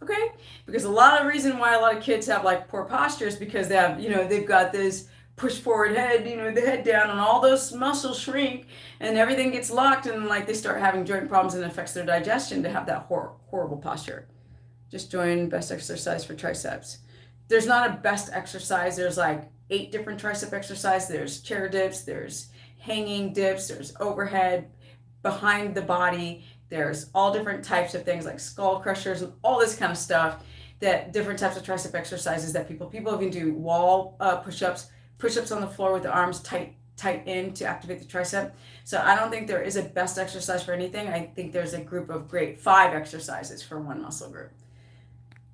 Okay? Because a lot of reason why a lot of kids have like poor posture is because they have, they've got this push forward head, the head down, and all those muscles shrink and everything gets locked and like they start having joint problems and it affects their digestion to have that horrible posture. Just join best exercise for triceps. There's not a best exercise. There's like 8 different tricep exercises. There's chair dips, there's hanging dips, there's overhead, behind the body. There's all different types of things like skull crushers and all this kind of stuff, that different types of tricep exercises that people even do wall push-ups on the floor with the arms tight in to activate the tricep. So I don't think there is a best exercise for anything. I think there's a group of great 5 exercises for one muscle group.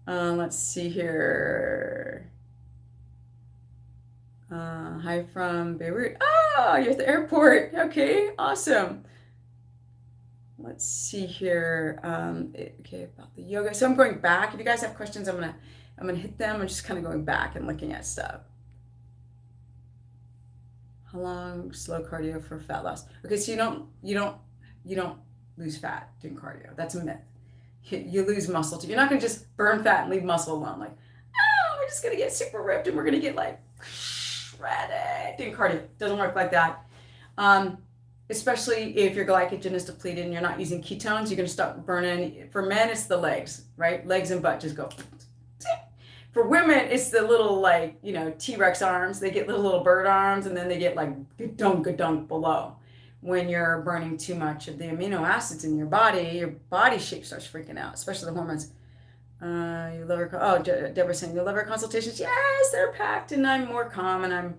Let's see here. Hi from Beirut. Oh, you're at the airport. Okay, awesome. Let's see here. Okay, about the yoga. So I'm going back. If you guys have questions, I'm gonna hit them. I'm just kind of going back and looking at stuff. How long slow cardio for fat loss? Okay, so you don't lose fat doing cardio. That's a myth. You lose muscle too. You're not gonna just burn fat and leave muscle alone. Like, we're just gonna get super ripped and we're gonna get like shredded doing cardio. Doesn't work like that. Especially if your glycogen is depleted and you're not using ketones, you're gonna start burning. For men, it's the legs, right? Legs and butt just go. For women, it's the little like, T-Rex arms. They get little bird arms and then they get like gadunk below. When you're burning too much of the amino acids in your body shape starts freaking out, especially the hormones. Deborah's saying your liver consultations, yes, they're packed and I'm more calm and I'm,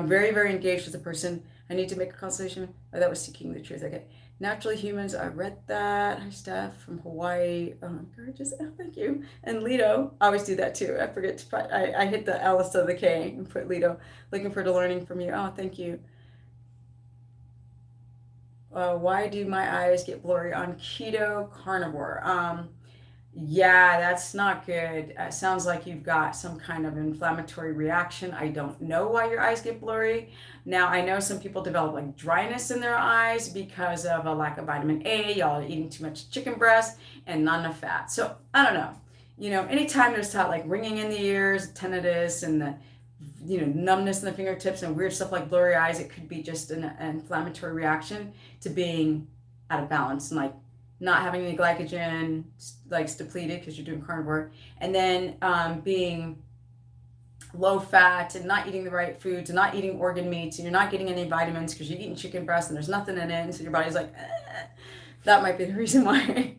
very, very engaged with the person I need to make a consultation. Oh, that was Seeking the Truth. Okay. Naturally Humans, I read that. Hi, Steph from Hawaii. Oh, gorgeous. Oh, thank you. And Lido, I always do that too. I forget to I hit the L instead of the K and put Lido. Looking forward to learning from you. Oh, thank you. Why do my eyes get blurry on keto carnivore? Yeah, that's not good. Sounds like you've got some kind of inflammatory reaction. I don't know why your eyes get blurry. Now, I know some people develop like dryness in their eyes because of a lack of vitamin A. Y'all are eating too much chicken breast and not enough fat. So I don't know. Anytime there's that like ringing in the ears, tinnitus, and the numbness in the fingertips and weird stuff like blurry eyes, it could be just an inflammatory reaction to being out of balance and like not having any glycogen, like it's depleted because you're doing carnivore, and then being low fat and not eating the right foods and not eating organ meats and you're not getting any vitamins because you're eating chicken breast and there's nothing in it, and so your body's like, that might be the reason why.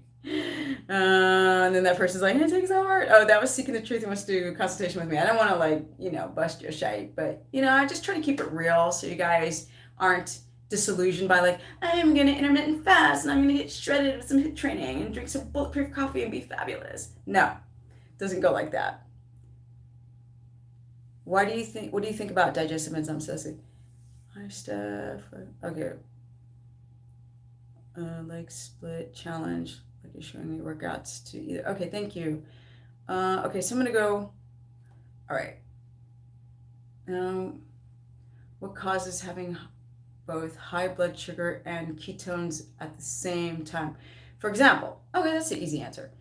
And then that person's like, it takes so hard. Oh, that was Seeking the Truth and wants to do a consultation with me. I don't want to like, bust your shite, but I just try to keep it real so you guys aren't disillusioned by like, I'm going to intermittent fast and I'm going to get shredded with some HIIT training and drink some bulletproof coffee and be fabulous. No, it doesn't go like that. What do you think about digestive enzymes, Ceci? Hi, Steph. Okay. Leg split challenge. Like showing me workouts to either. Okay, thank you. Okay, so I'm gonna go. All right. What causes having both high blood sugar and ketones at the same time? For example, okay, that's the easy answer.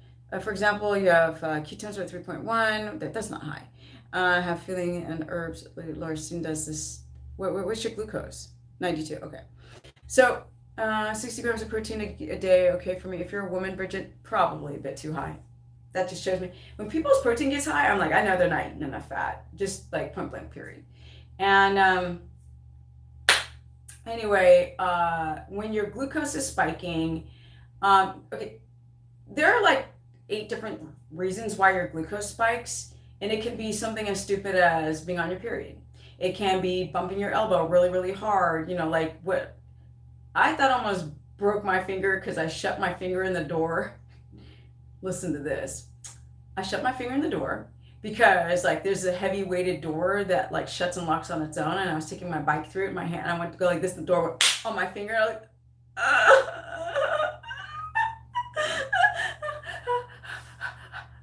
For example, you have ketones are 3.1. That's not high. Have feeling and herbs. Laura Steen does this. What's your glucose? 92. Okay. So 60 grams of protein a day, okay for me. If you're a woman, Bridget, probably a bit too high. That just shows me when people's protein gets high, I'm like, I know they're not eating enough fat. Just like point blank, period. And anyway, when your glucose is spiking, okay, there are like 8 different reasons why your glucose spikes, and it can be something as stupid as being on your period. It can be bumping your elbow really, really hard. You know, like what I thought almost broke my finger because I shut my finger in the door. Listen to this. I shut my finger in the door because like there's a heavy weighted door that like shuts and locks on its own, and I was taking my bike through it in my hand. I went to go like this, the door went on my finger. I was like,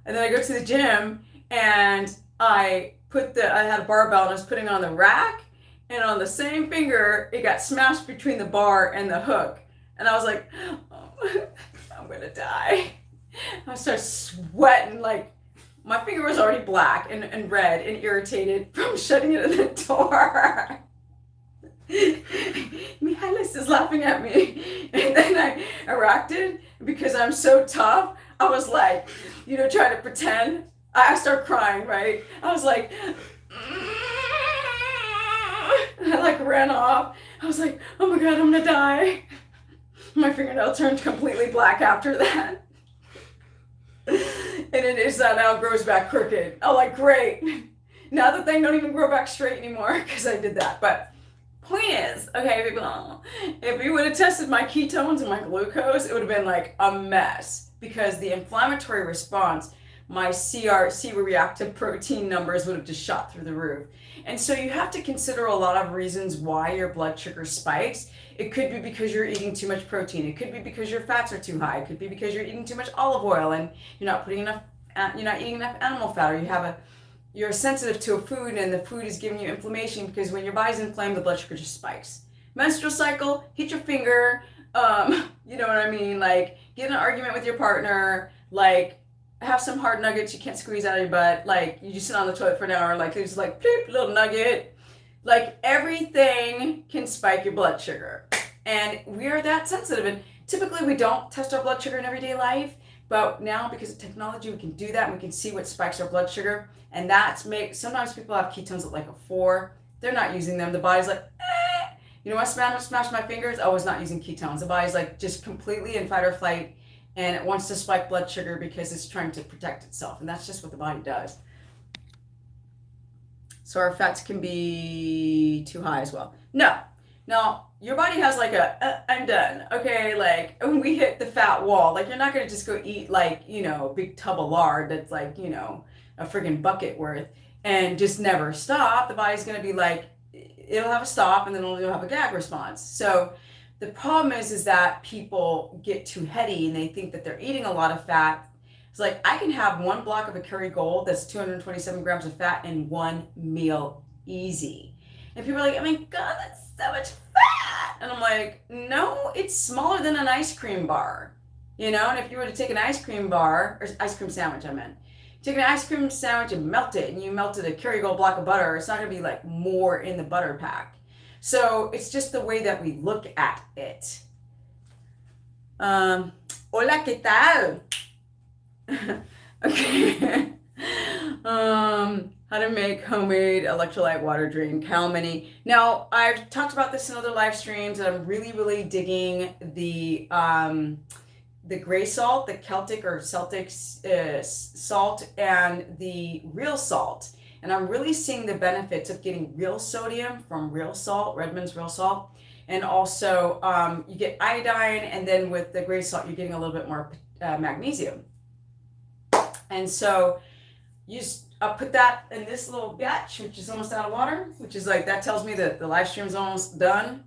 and then I go to the gym and I had a barbell and I was putting it on the rack, and on the same finger it got smashed between the bar and the hook, and I was like, oh, I'm gonna die. I started sweating, like my finger was already black and red and irritated from shutting it in the door. Mihalis is laughing at me. And then I erected because I'm so tough. I was like, you know, trying to pretend. I start crying, right? I was like, and I like ran off. I was like, oh my God, I'm gonna die. My fingernail turned completely black after that. And it is now grows back crooked. I'm like, great. Now the thing don't even grow back straight anymore because I did that. But point is, okay, people, if you would have tested my ketones and my glucose, it would have been like a mess because the inflammatory response, my CRC reactive protein numbers would have just shot through the roof. And so you have to consider a lot of reasons why your blood sugar spikes. It could be because you're eating too much protein. It could be because your fats are too high. It could be because you're eating too much olive oil and you're not eating enough animal fat, or you're sensitive to a food and the food is giving you inflammation, because when your body's inflamed, the blood sugar just spikes. Menstrual cycle, hit your finger, you know what I mean? Like get in an argument with your partner, like have some hard nuggets you can't squeeze out of your butt, like you just sit on the toilet for an hour, like there's like bloop, little nugget. Like everything can spike your blood sugar, and we are that sensitive. And typically we don't test our blood sugar in everyday life, but now because of technology we can do that, and we can see what spikes our blood sugar. And sometimes people have ketones at like a 4. They're not using them. The body's like, you know what, smash my fingers. I was not using ketones. The body's like just completely in fight or flight, and it wants to spike blood sugar because it's trying to protect itself, and that's just what the body does. So our fats can be too high as well. No, your body has like I'm done. Okay, like when we hit the fat wall, like you're not gonna just go eat like, you know, a big tub of lard that's like, you know, a friggin' bucket worth and just never stop. The body's gonna be like, it'll have a stop and then it'll have a gag response. So the problem is that people get too heady and they think that they're eating a lot of fat. It's like, I can have 1 block of a Kerrygold that's 227 grams of fat in 1 meal, easy. And people are like, oh my God, that's so much fat. And I'm like, no, it's smaller than an ice cream bar. You know, and if you were to take an ice cream bar, or ice cream sandwich, take an ice cream sandwich and melt it, and you melted a Kerrygold block of butter, it's not gonna be like more in the butter pack. So it's just the way that we look at it. Hola, ¿qué tal? Okay. How to make homemade electrolyte water drink. How many? Now, I've talked about this in other live streams, and I'm really, really digging the gray salt, the Celtic or Celtic salt, and the real salt. And I'm really seeing the benefits of getting real sodium from real salt, Redmond's real salt. And also you get iodine, and then with the gray salt, you're getting a little bit more magnesium. And so I'll put that in this little batch, which is almost out of water, which is like, that tells me that the live stream is almost done.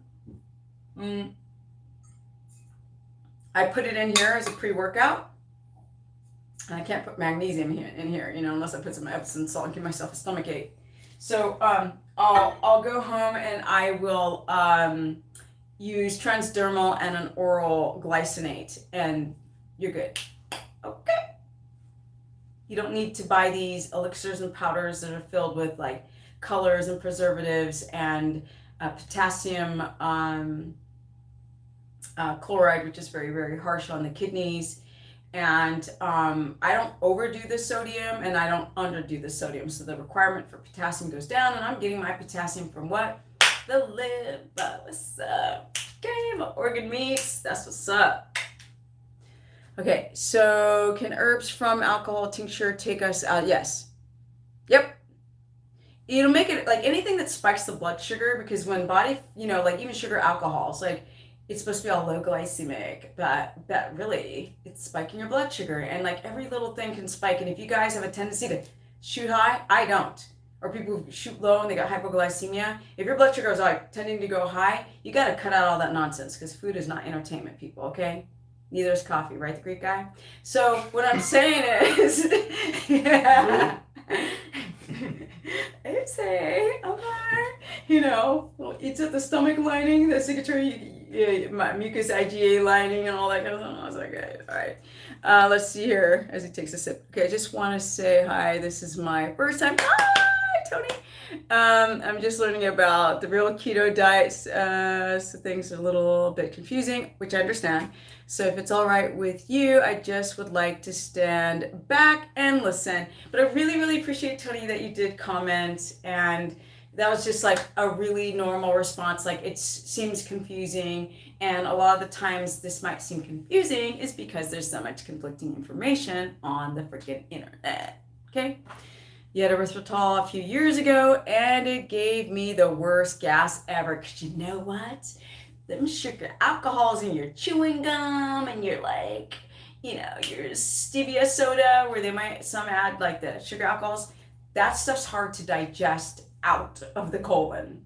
I put it in here as a pre-workout. And I can't put magnesium in here, you know, unless I put some Epsom salt and give myself a stomach ache. So I'll go home and I will use transdermal and an oral glycinate, and you're good. Okay. You don't need to buy these elixirs and powders that are filled with like colors and preservatives and potassium chloride, which is very, very harsh on the kidneys. And I don't overdo the sodium and I don't underdo the sodium. So the requirement for potassium goes down, and I'm getting my potassium from what? The liver. What's up? Okay, my organ meats. That's what's up. Okay, so can herbs from alcohol tincture take us out? Yes. Yep. It'll make it like anything that spikes the blood sugar, because when body, you know, like even sugar alcohols, like it's supposed to be all low glycemic, but really it's spiking your blood sugar, and like every little thing can spike. And if you guys have a tendency to shoot high, I don't, or people who shoot low and they got hypoglycemia, if your blood sugar is like tending to go high, you got to cut out all that nonsense, because food is not entertainment, people. Okay, neither is coffee, right? The Greek guy. So what I'm saying is, yeah. I say, okay, you know, well, it's at the stomach lining, the secretory, mucus IgA lining, and all that kind of stuff. I was like, okay, all right. Let's see here as he takes a sip. Okay, I just want to say hi. This is my first time. Hi, Tony. I'm just learning about the real keto diets, so things are a little bit confusing, which I understand. So if it's all right with you, I just would like to stand back and listen. But I really, really appreciate, Tony, that you did comment, and that was just like a really normal response. Like, it seems confusing, and a lot of the times this might seem confusing is because there's so much conflicting information on the freaking internet. Okay? You had erythritol a few years ago, and it gave me the worst gas ever. Because you know what? Them sugar alcohols in your chewing gum, and your like, you know, your stevia soda, where they might some add like the sugar alcohols. That stuff's hard to digest out of the colon.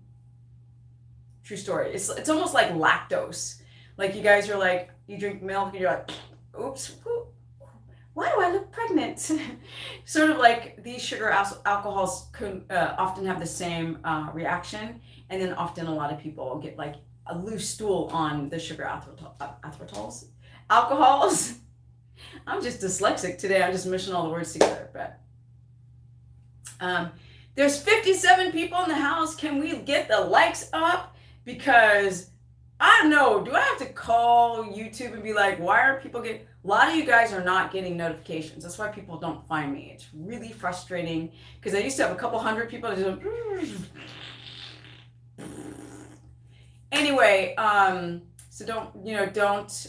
True story. It's almost like lactose. Like, you guys are like, you drink milk and you're like, oops, why do I look pregnant? Sort of like these sugar alcohols often have the same reaction, and then often a lot of people get like a loose stool on the sugar alcohols. I'm just dyslexic today. I'm just mishing all the words together. But there's 57 people in the house. Can we get the likes up? Because I don't know. Do I have to call YouTube and be like, why aren't people getting? A lot of you guys are not getting notifications. That's why people don't find me. It's really frustrating, because I used to have a couple hundred people that just. Anyway, so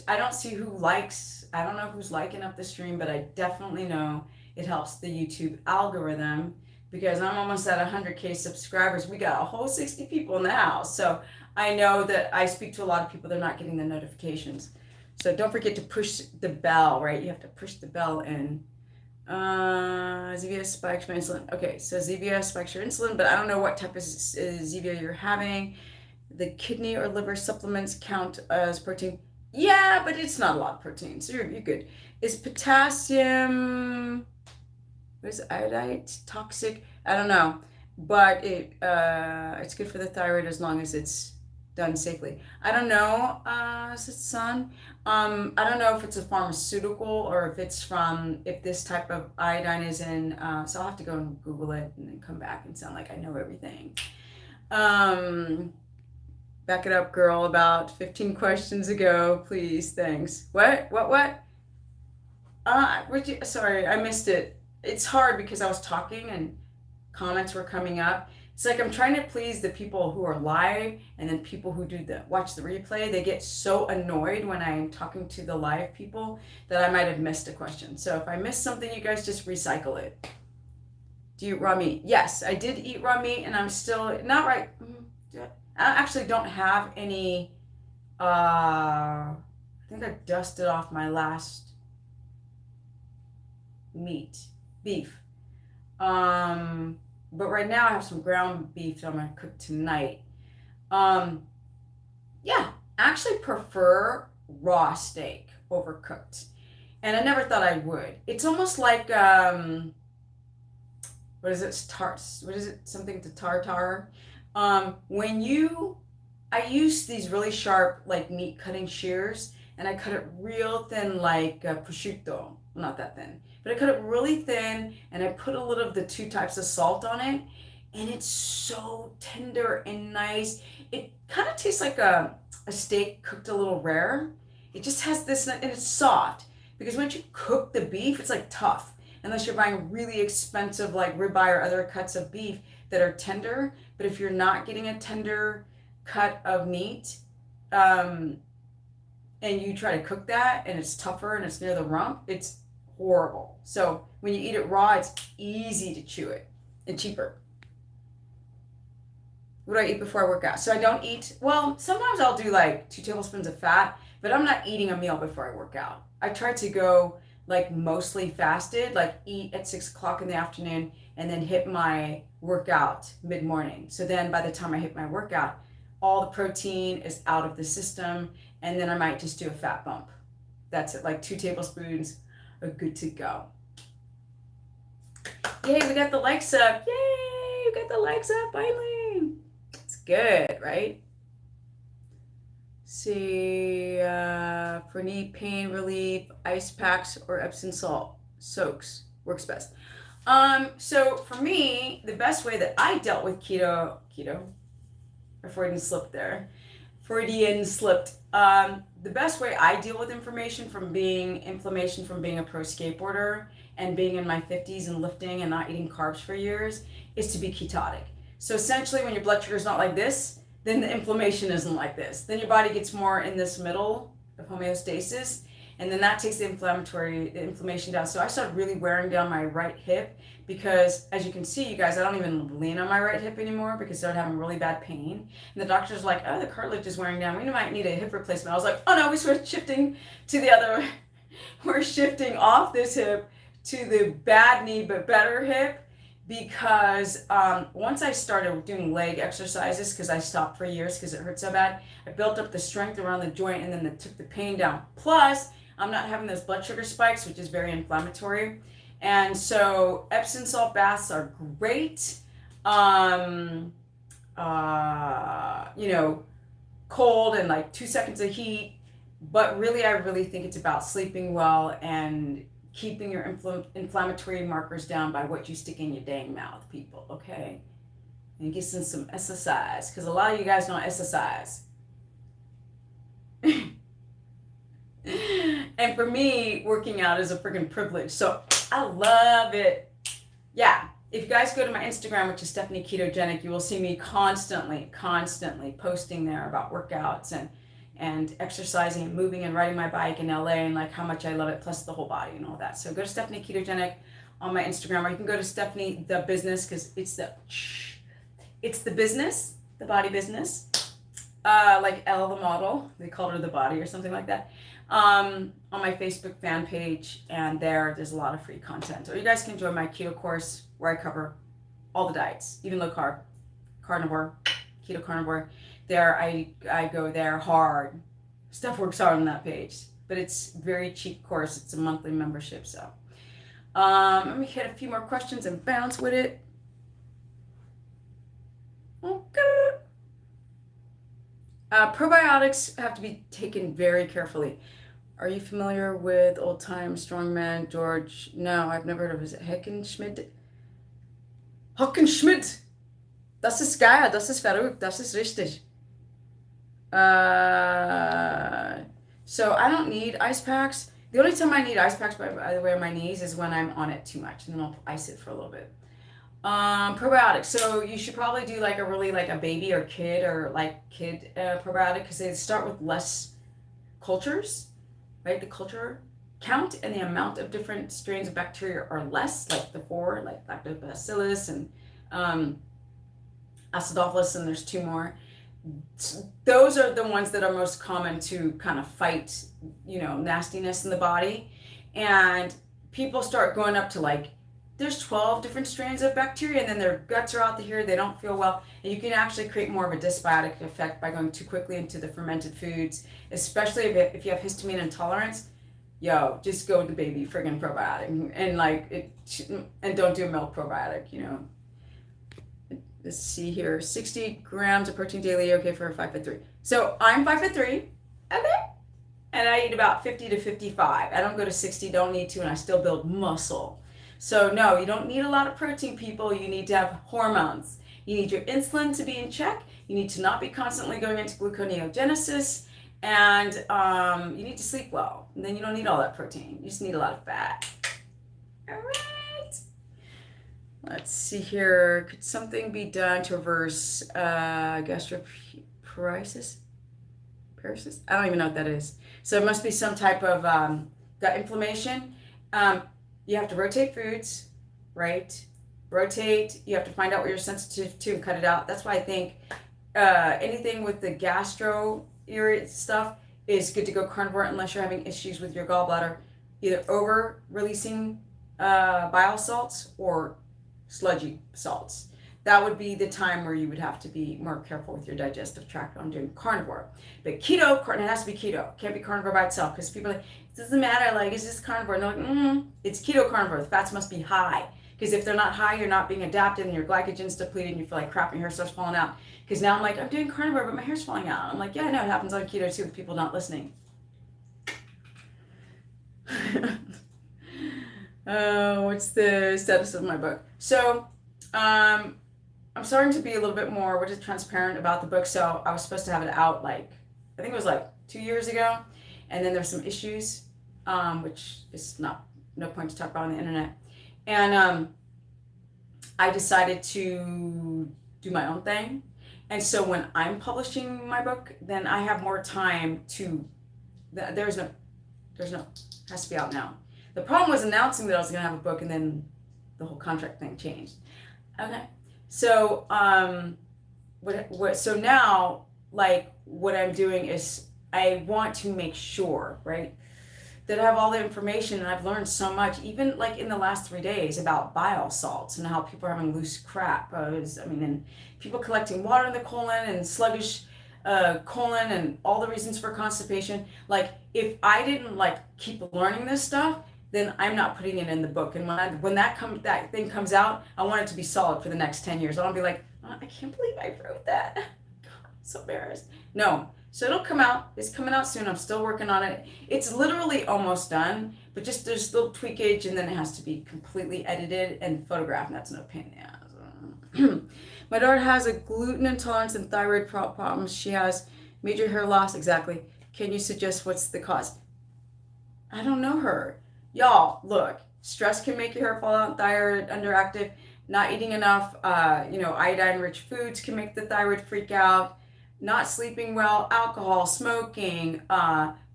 I don't see who likes, I don't know who's liking up the stream, but I definitely know it helps the YouTube algorithm, because I'm almost at 100K subscribers. We got a whole 60 people in the house. So I know that I speak to a lot of people, they're not getting the notifications. So don't forget to push the bell, right? You have to push the bell in. Zevia spikes my insulin. Okay, so Zevia spikes your insulin, but I don't know what type of Zevia you're having. The kidney or liver supplements count as protein. Yeah, but it's not a lot of protein, so you're good. Is potassium, what is it, iodide toxic? I don't know, but it's good for the thyroid as long as it's done safely. I don't know, is it son? I don't know if it's a pharmaceutical or if it's if this type of iodine is in, so I'll have to go and Google it and then come back and sound like I know everything. Back it up, girl, about 15 questions ago, please, thanks. What? Sorry, I missed it. It's hard because I was talking and comments were coming up. It's like I'm trying to please the people who are live, and then people who watch the replay, they get so annoyed when I'm talking to the live people that I might have missed a question. So if I missed something, you guys just recycle it. Do you eat raw meat? Yes, I did eat raw meat, and I'm still not right. I actually don't have any, I think I dusted off my last beef. But right now I have some ground beef that I'm gonna cook tonight. Yeah, I actually prefer raw steak overcooked. And I never thought I would. It's almost like, what is it? What is it? Something to tartar. I use these really sharp, like meat cutting shears, and I cut it real thin, like prosciutto. Well, not that thin, but I cut it really thin, and I put a little of the 2 types of salt on it, and it's so tender and nice. It kind of tastes like a steak cooked a little rare. It just has this, and it's soft, because once you cook the beef, it's like tough, unless you're buying really expensive like ribeye or other cuts of beef that are tender. But if you're not getting a tender cut of meat, and you try to cook that and it's tougher and it's near the rump, it's horrible. So when you eat it raw, it's easy to chew it and cheaper. What do I eat before I work out? So I don't eat, well, sometimes I'll do like 2 tablespoons of fat, but I'm not eating a meal before I work out. I try to go like mostly fasted, like eat at 6 o'clock in the afternoon and then hit my workout mid-morning. So then by the time I hit my workout, all the protein is out of the system, and then I might just do a fat bump. That's it, like 2 tablespoons are good to go. Yay, we got the likes up. Yay, we got the likes up finally. It's good, right? See, for knee pain relief, ice packs or Epsom salt soaks works best. So for me, the best way that I dealt with keto, a Freudian slip there, the best way I deal with inflammation from being a pro skateboarder and being in my 50s and lifting and not eating carbs for years is to be ketotic. So essentially when your blood sugar is not like this, then the inflammation isn't like this. Then your body gets more in this middle of homeostasis, and then that takes the inflammation down. So I started really wearing down my right hip because, as you can see, you guys, I don't even lean on my right hip anymore because I started having really bad pain. And the doctor's like, oh, the cartilage is wearing down. We might need a hip replacement. I was like, oh no, we started shifting to the other. We're shifting off this hip to the bad knee but better hip. Because once I started doing leg exercises, because I stopped for years because it hurt so bad, I built up the strength around the joint, and then it took the pain down. Plus, I'm not having those blood sugar spikes, which is very inflammatory. And so Epsom salt baths are great. Cold and like 2 seconds of heat. But really, I really think it's about sleeping well and keeping your inflammatory markers down by what you stick in your dang mouth, people, okay? And get some exercise, because a lot of you guys don't exercise. And for me, working out is a freaking privilege, so I love it. Yeah, if you guys go to my Instagram, which is Stephanie Ketogenic, you will see me constantly posting there about workouts and exercising and moving and riding my bike in LA and like how much I love it, plus the whole body and all that. So go to Stephanie Ketogenic on my Instagram, or you can go to Stephanie the Business, because it's the business, the body business, like Elle the model, they called her the body or something like that, on my Facebook fan page, and there's a lot of free content. Or you guys can join my keto course where I cover all the diets, even low carb, carnivore, keto carnivore. There, I go there hard. Stuff works hard on that page, but it's very cheap course. It's a monthly membership, so. Let me hit a few more questions and bounce with it. Okay. Probiotics have to be taken very carefully. Are you familiar with old-time strongman George? No, I've never heard of him. Is it Heckenschmidt? Hockenschmidt! Das ist geil, das ist verrückt, das ist richtig. So I don't need ice packs. The only time I need ice packs, by the way, on my knees is when I'm on it too much, and then I'll ice it for a little bit. Probiotics. So you should probably do like a baby or kid probiotic, because they start with less cultures, right? The culture count and the amount of different strains of bacteria are less, like the 4, like lactobacillus and acidophilus, and there's 2 more. Those are the ones that are most common to kind of fight, nastiness in the body. And people start going up to like, there's 12 different strains of bacteria, and then their guts are out to here, they don't feel well. And you can actually create more of a dysbiotic effect by going too quickly into the fermented foods, especially if you have histamine intolerance. yo, just go with the baby friggin' probiotic and like it, and don't do a milk probiotic, you know. Let's see here, 60 grams of protein daily, okay for a 5'3". So I'm 5'3", okay, and I eat about 50 to 55. I don't go to 60, don't need to, and I still build muscle. So no, you don't need a lot of protein, people. You need to have hormones. You need your insulin to be in check. You need to not be constantly going into gluconeogenesis, and you need to sleep well. And then you don't need all that protein. You just need a lot of fat. All right. Let's see here. Could something be done to reverse gastroparesis? Paralysis? I don't even know what that is. So it must be some type of gut inflammation. You have to rotate foods, right? Rotate. You have to find out what you're sensitive to and cut it out. That's why I think anything with the gastro stuff is good to go carnivore unless you're having issues with your gallbladder, either over releasing bile salts or sludgy salts. That would be the time where you would have to be more careful with your digestive tract on doing carnivore. But keto, it has to be keto. It can't be carnivore by itself because people are like, it doesn't matter, like, is this carnivore? And they're like, it's keto carnivore. The fats must be high. Because if they're not high, you're not being adapted and your glycogen's depleted and you feel like crap and your hair starts falling out. Because now I'm like, I'm doing carnivore, but my hair's falling out. I'm like, yeah, I know, it happens on keto too with people not listening. What's the status of my book? So, I'm starting to be a little bit more transparent about the book. So I was supposed to have it out I think it was 2 years ago. And then there's some issues, which is no point to talk about on the internet. And I decided to do my own thing. And so when I'm publishing my book, then I have more time to, there's no, it has to be out now. The problem was announcing that I was going to have a book and then the whole contract thing changed. Okay. So, so now, what I'm doing is I want to make sure, right, that I have all the information, and I've learned so much, even in the last 3 days, about bile salts and how people are having loose crap. And people collecting water in the colon and sluggish colon and all the reasons for constipation. If I didn't keep learning this stuff, then I'm not putting it in the book. And when that thing comes out, I want it to be solid for the next 10 years. I don't be like, oh, I can't believe I wrote that. God, I'm so embarrassed. No. So it'll come out. It's coming out soon. I'm still working on it. It's literally almost done, but just there's little tweakage, and then it has to be completely edited and photographed, and that's no pain in the ass. My daughter has a gluten intolerance and thyroid problems. She has major hair loss. Exactly. Can you suggest what's the cause? I don't know her. Y'all, look, stress can make your hair fall out, thyroid underactive, not eating enough, iodine-rich foods can make the thyroid freak out, not sleeping well, alcohol, smoking,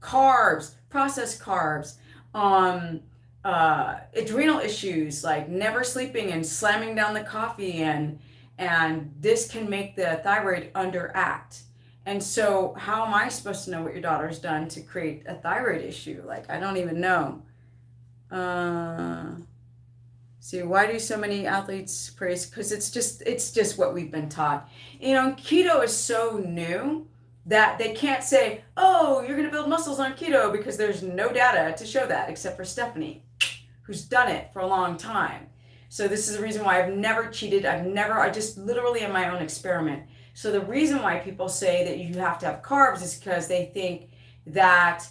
carbs, processed carbs, adrenal issues, like never sleeping and slamming down the coffee, and this can make the thyroid underact. And so how am I supposed to know what your daughter's done to create a thyroid issue? I don't even know. See, why do so many athletes praise? Because it's just what we've been taught. Keto is so new that they can't say, oh, you're going to build muscles on keto, because there's no data to show that, except for Stephanie, who's done it for a long time. So this is the reason why I've never cheated. I just literally am my own experiment. So the reason why people say that you have to have carbs is because they think that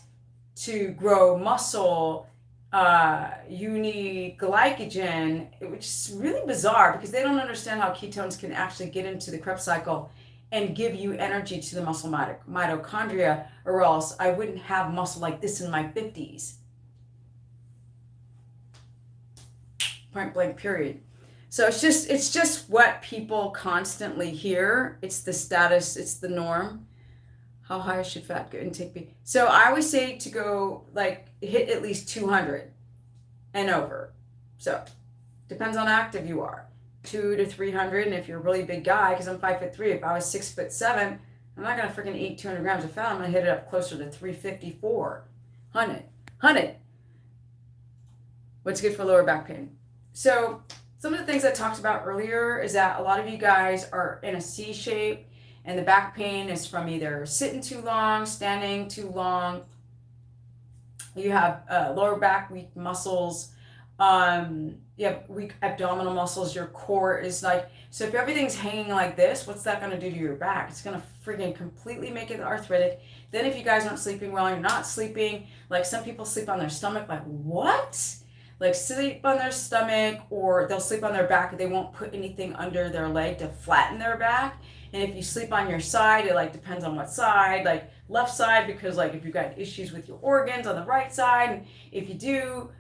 to grow muscle, you need glycogen, which is really bizarre because they don't understand how ketones can actually get into the Krebs cycle and give you energy to the muscle mitochondria, or else I wouldn't have muscle like this in my 50s. Point blank, period. So it's just what people constantly hear. It's the status, it's the norm. How high should fat intake be? So I always say to go hit at least 200 and over. So depends on how active you are. 200 to 300, and if you're a really big guy, because I'm 5'3", if I was 6'7", I'm not gonna freaking eat 200 grams of fat. I'm gonna hit it up closer to 354, 100. What's good for lower back pain? So some of the things I talked about earlier is that a lot of you guys are in a C shape, and the back pain is from either sitting too long, standing too long, You have lower back weak muscles. You have weak abdominal muscles. Your core is like, so if everything's hanging like this, what's that going to do to your back? It's going to freaking completely make it arthritic. Then if you guys aren't sleeping well, you're not sleeping, like some people sleep on their stomach, like what? Like sleep on their stomach, or they'll sleep on their back. They won't put anything under their leg to flatten their back. And if you sleep on your side, it like depends on what side, like left side, because like if you've got issues with your organs on the right side, and if you do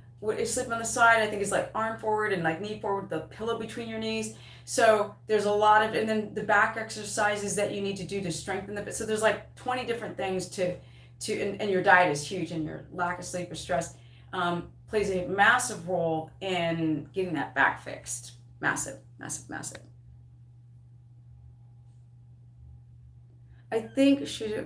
sleep on the side, I think it's like arm forward and like knee forward, the pillow between your knees. So there's a lot of, and then the back exercises that you need to do to strengthen the bit. So there's like 20 different things and your diet is huge, and your lack of sleep or stress plays a massive role in getting that back fixed. Massive, massive, massive. I think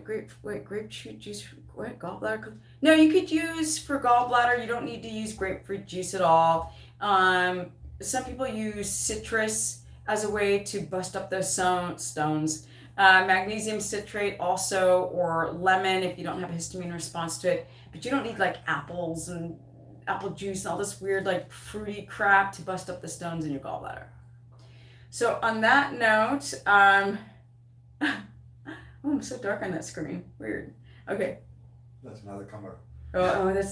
grapefruit juice for what, gallbladder? No, you could use for gallbladder. You don't need to use grapefruit juice at all. Some people use citrus as a way to bust up those stones. Magnesium citrate also, or lemon if you don't have a histamine response to it. But you don't need like apples and apple juice and all this weird like fruity crap to bust up the stones in your gallbladder. So on that note, oh, I'm so dark on that screen. Weird. Okay. That's another camera. Oh, that's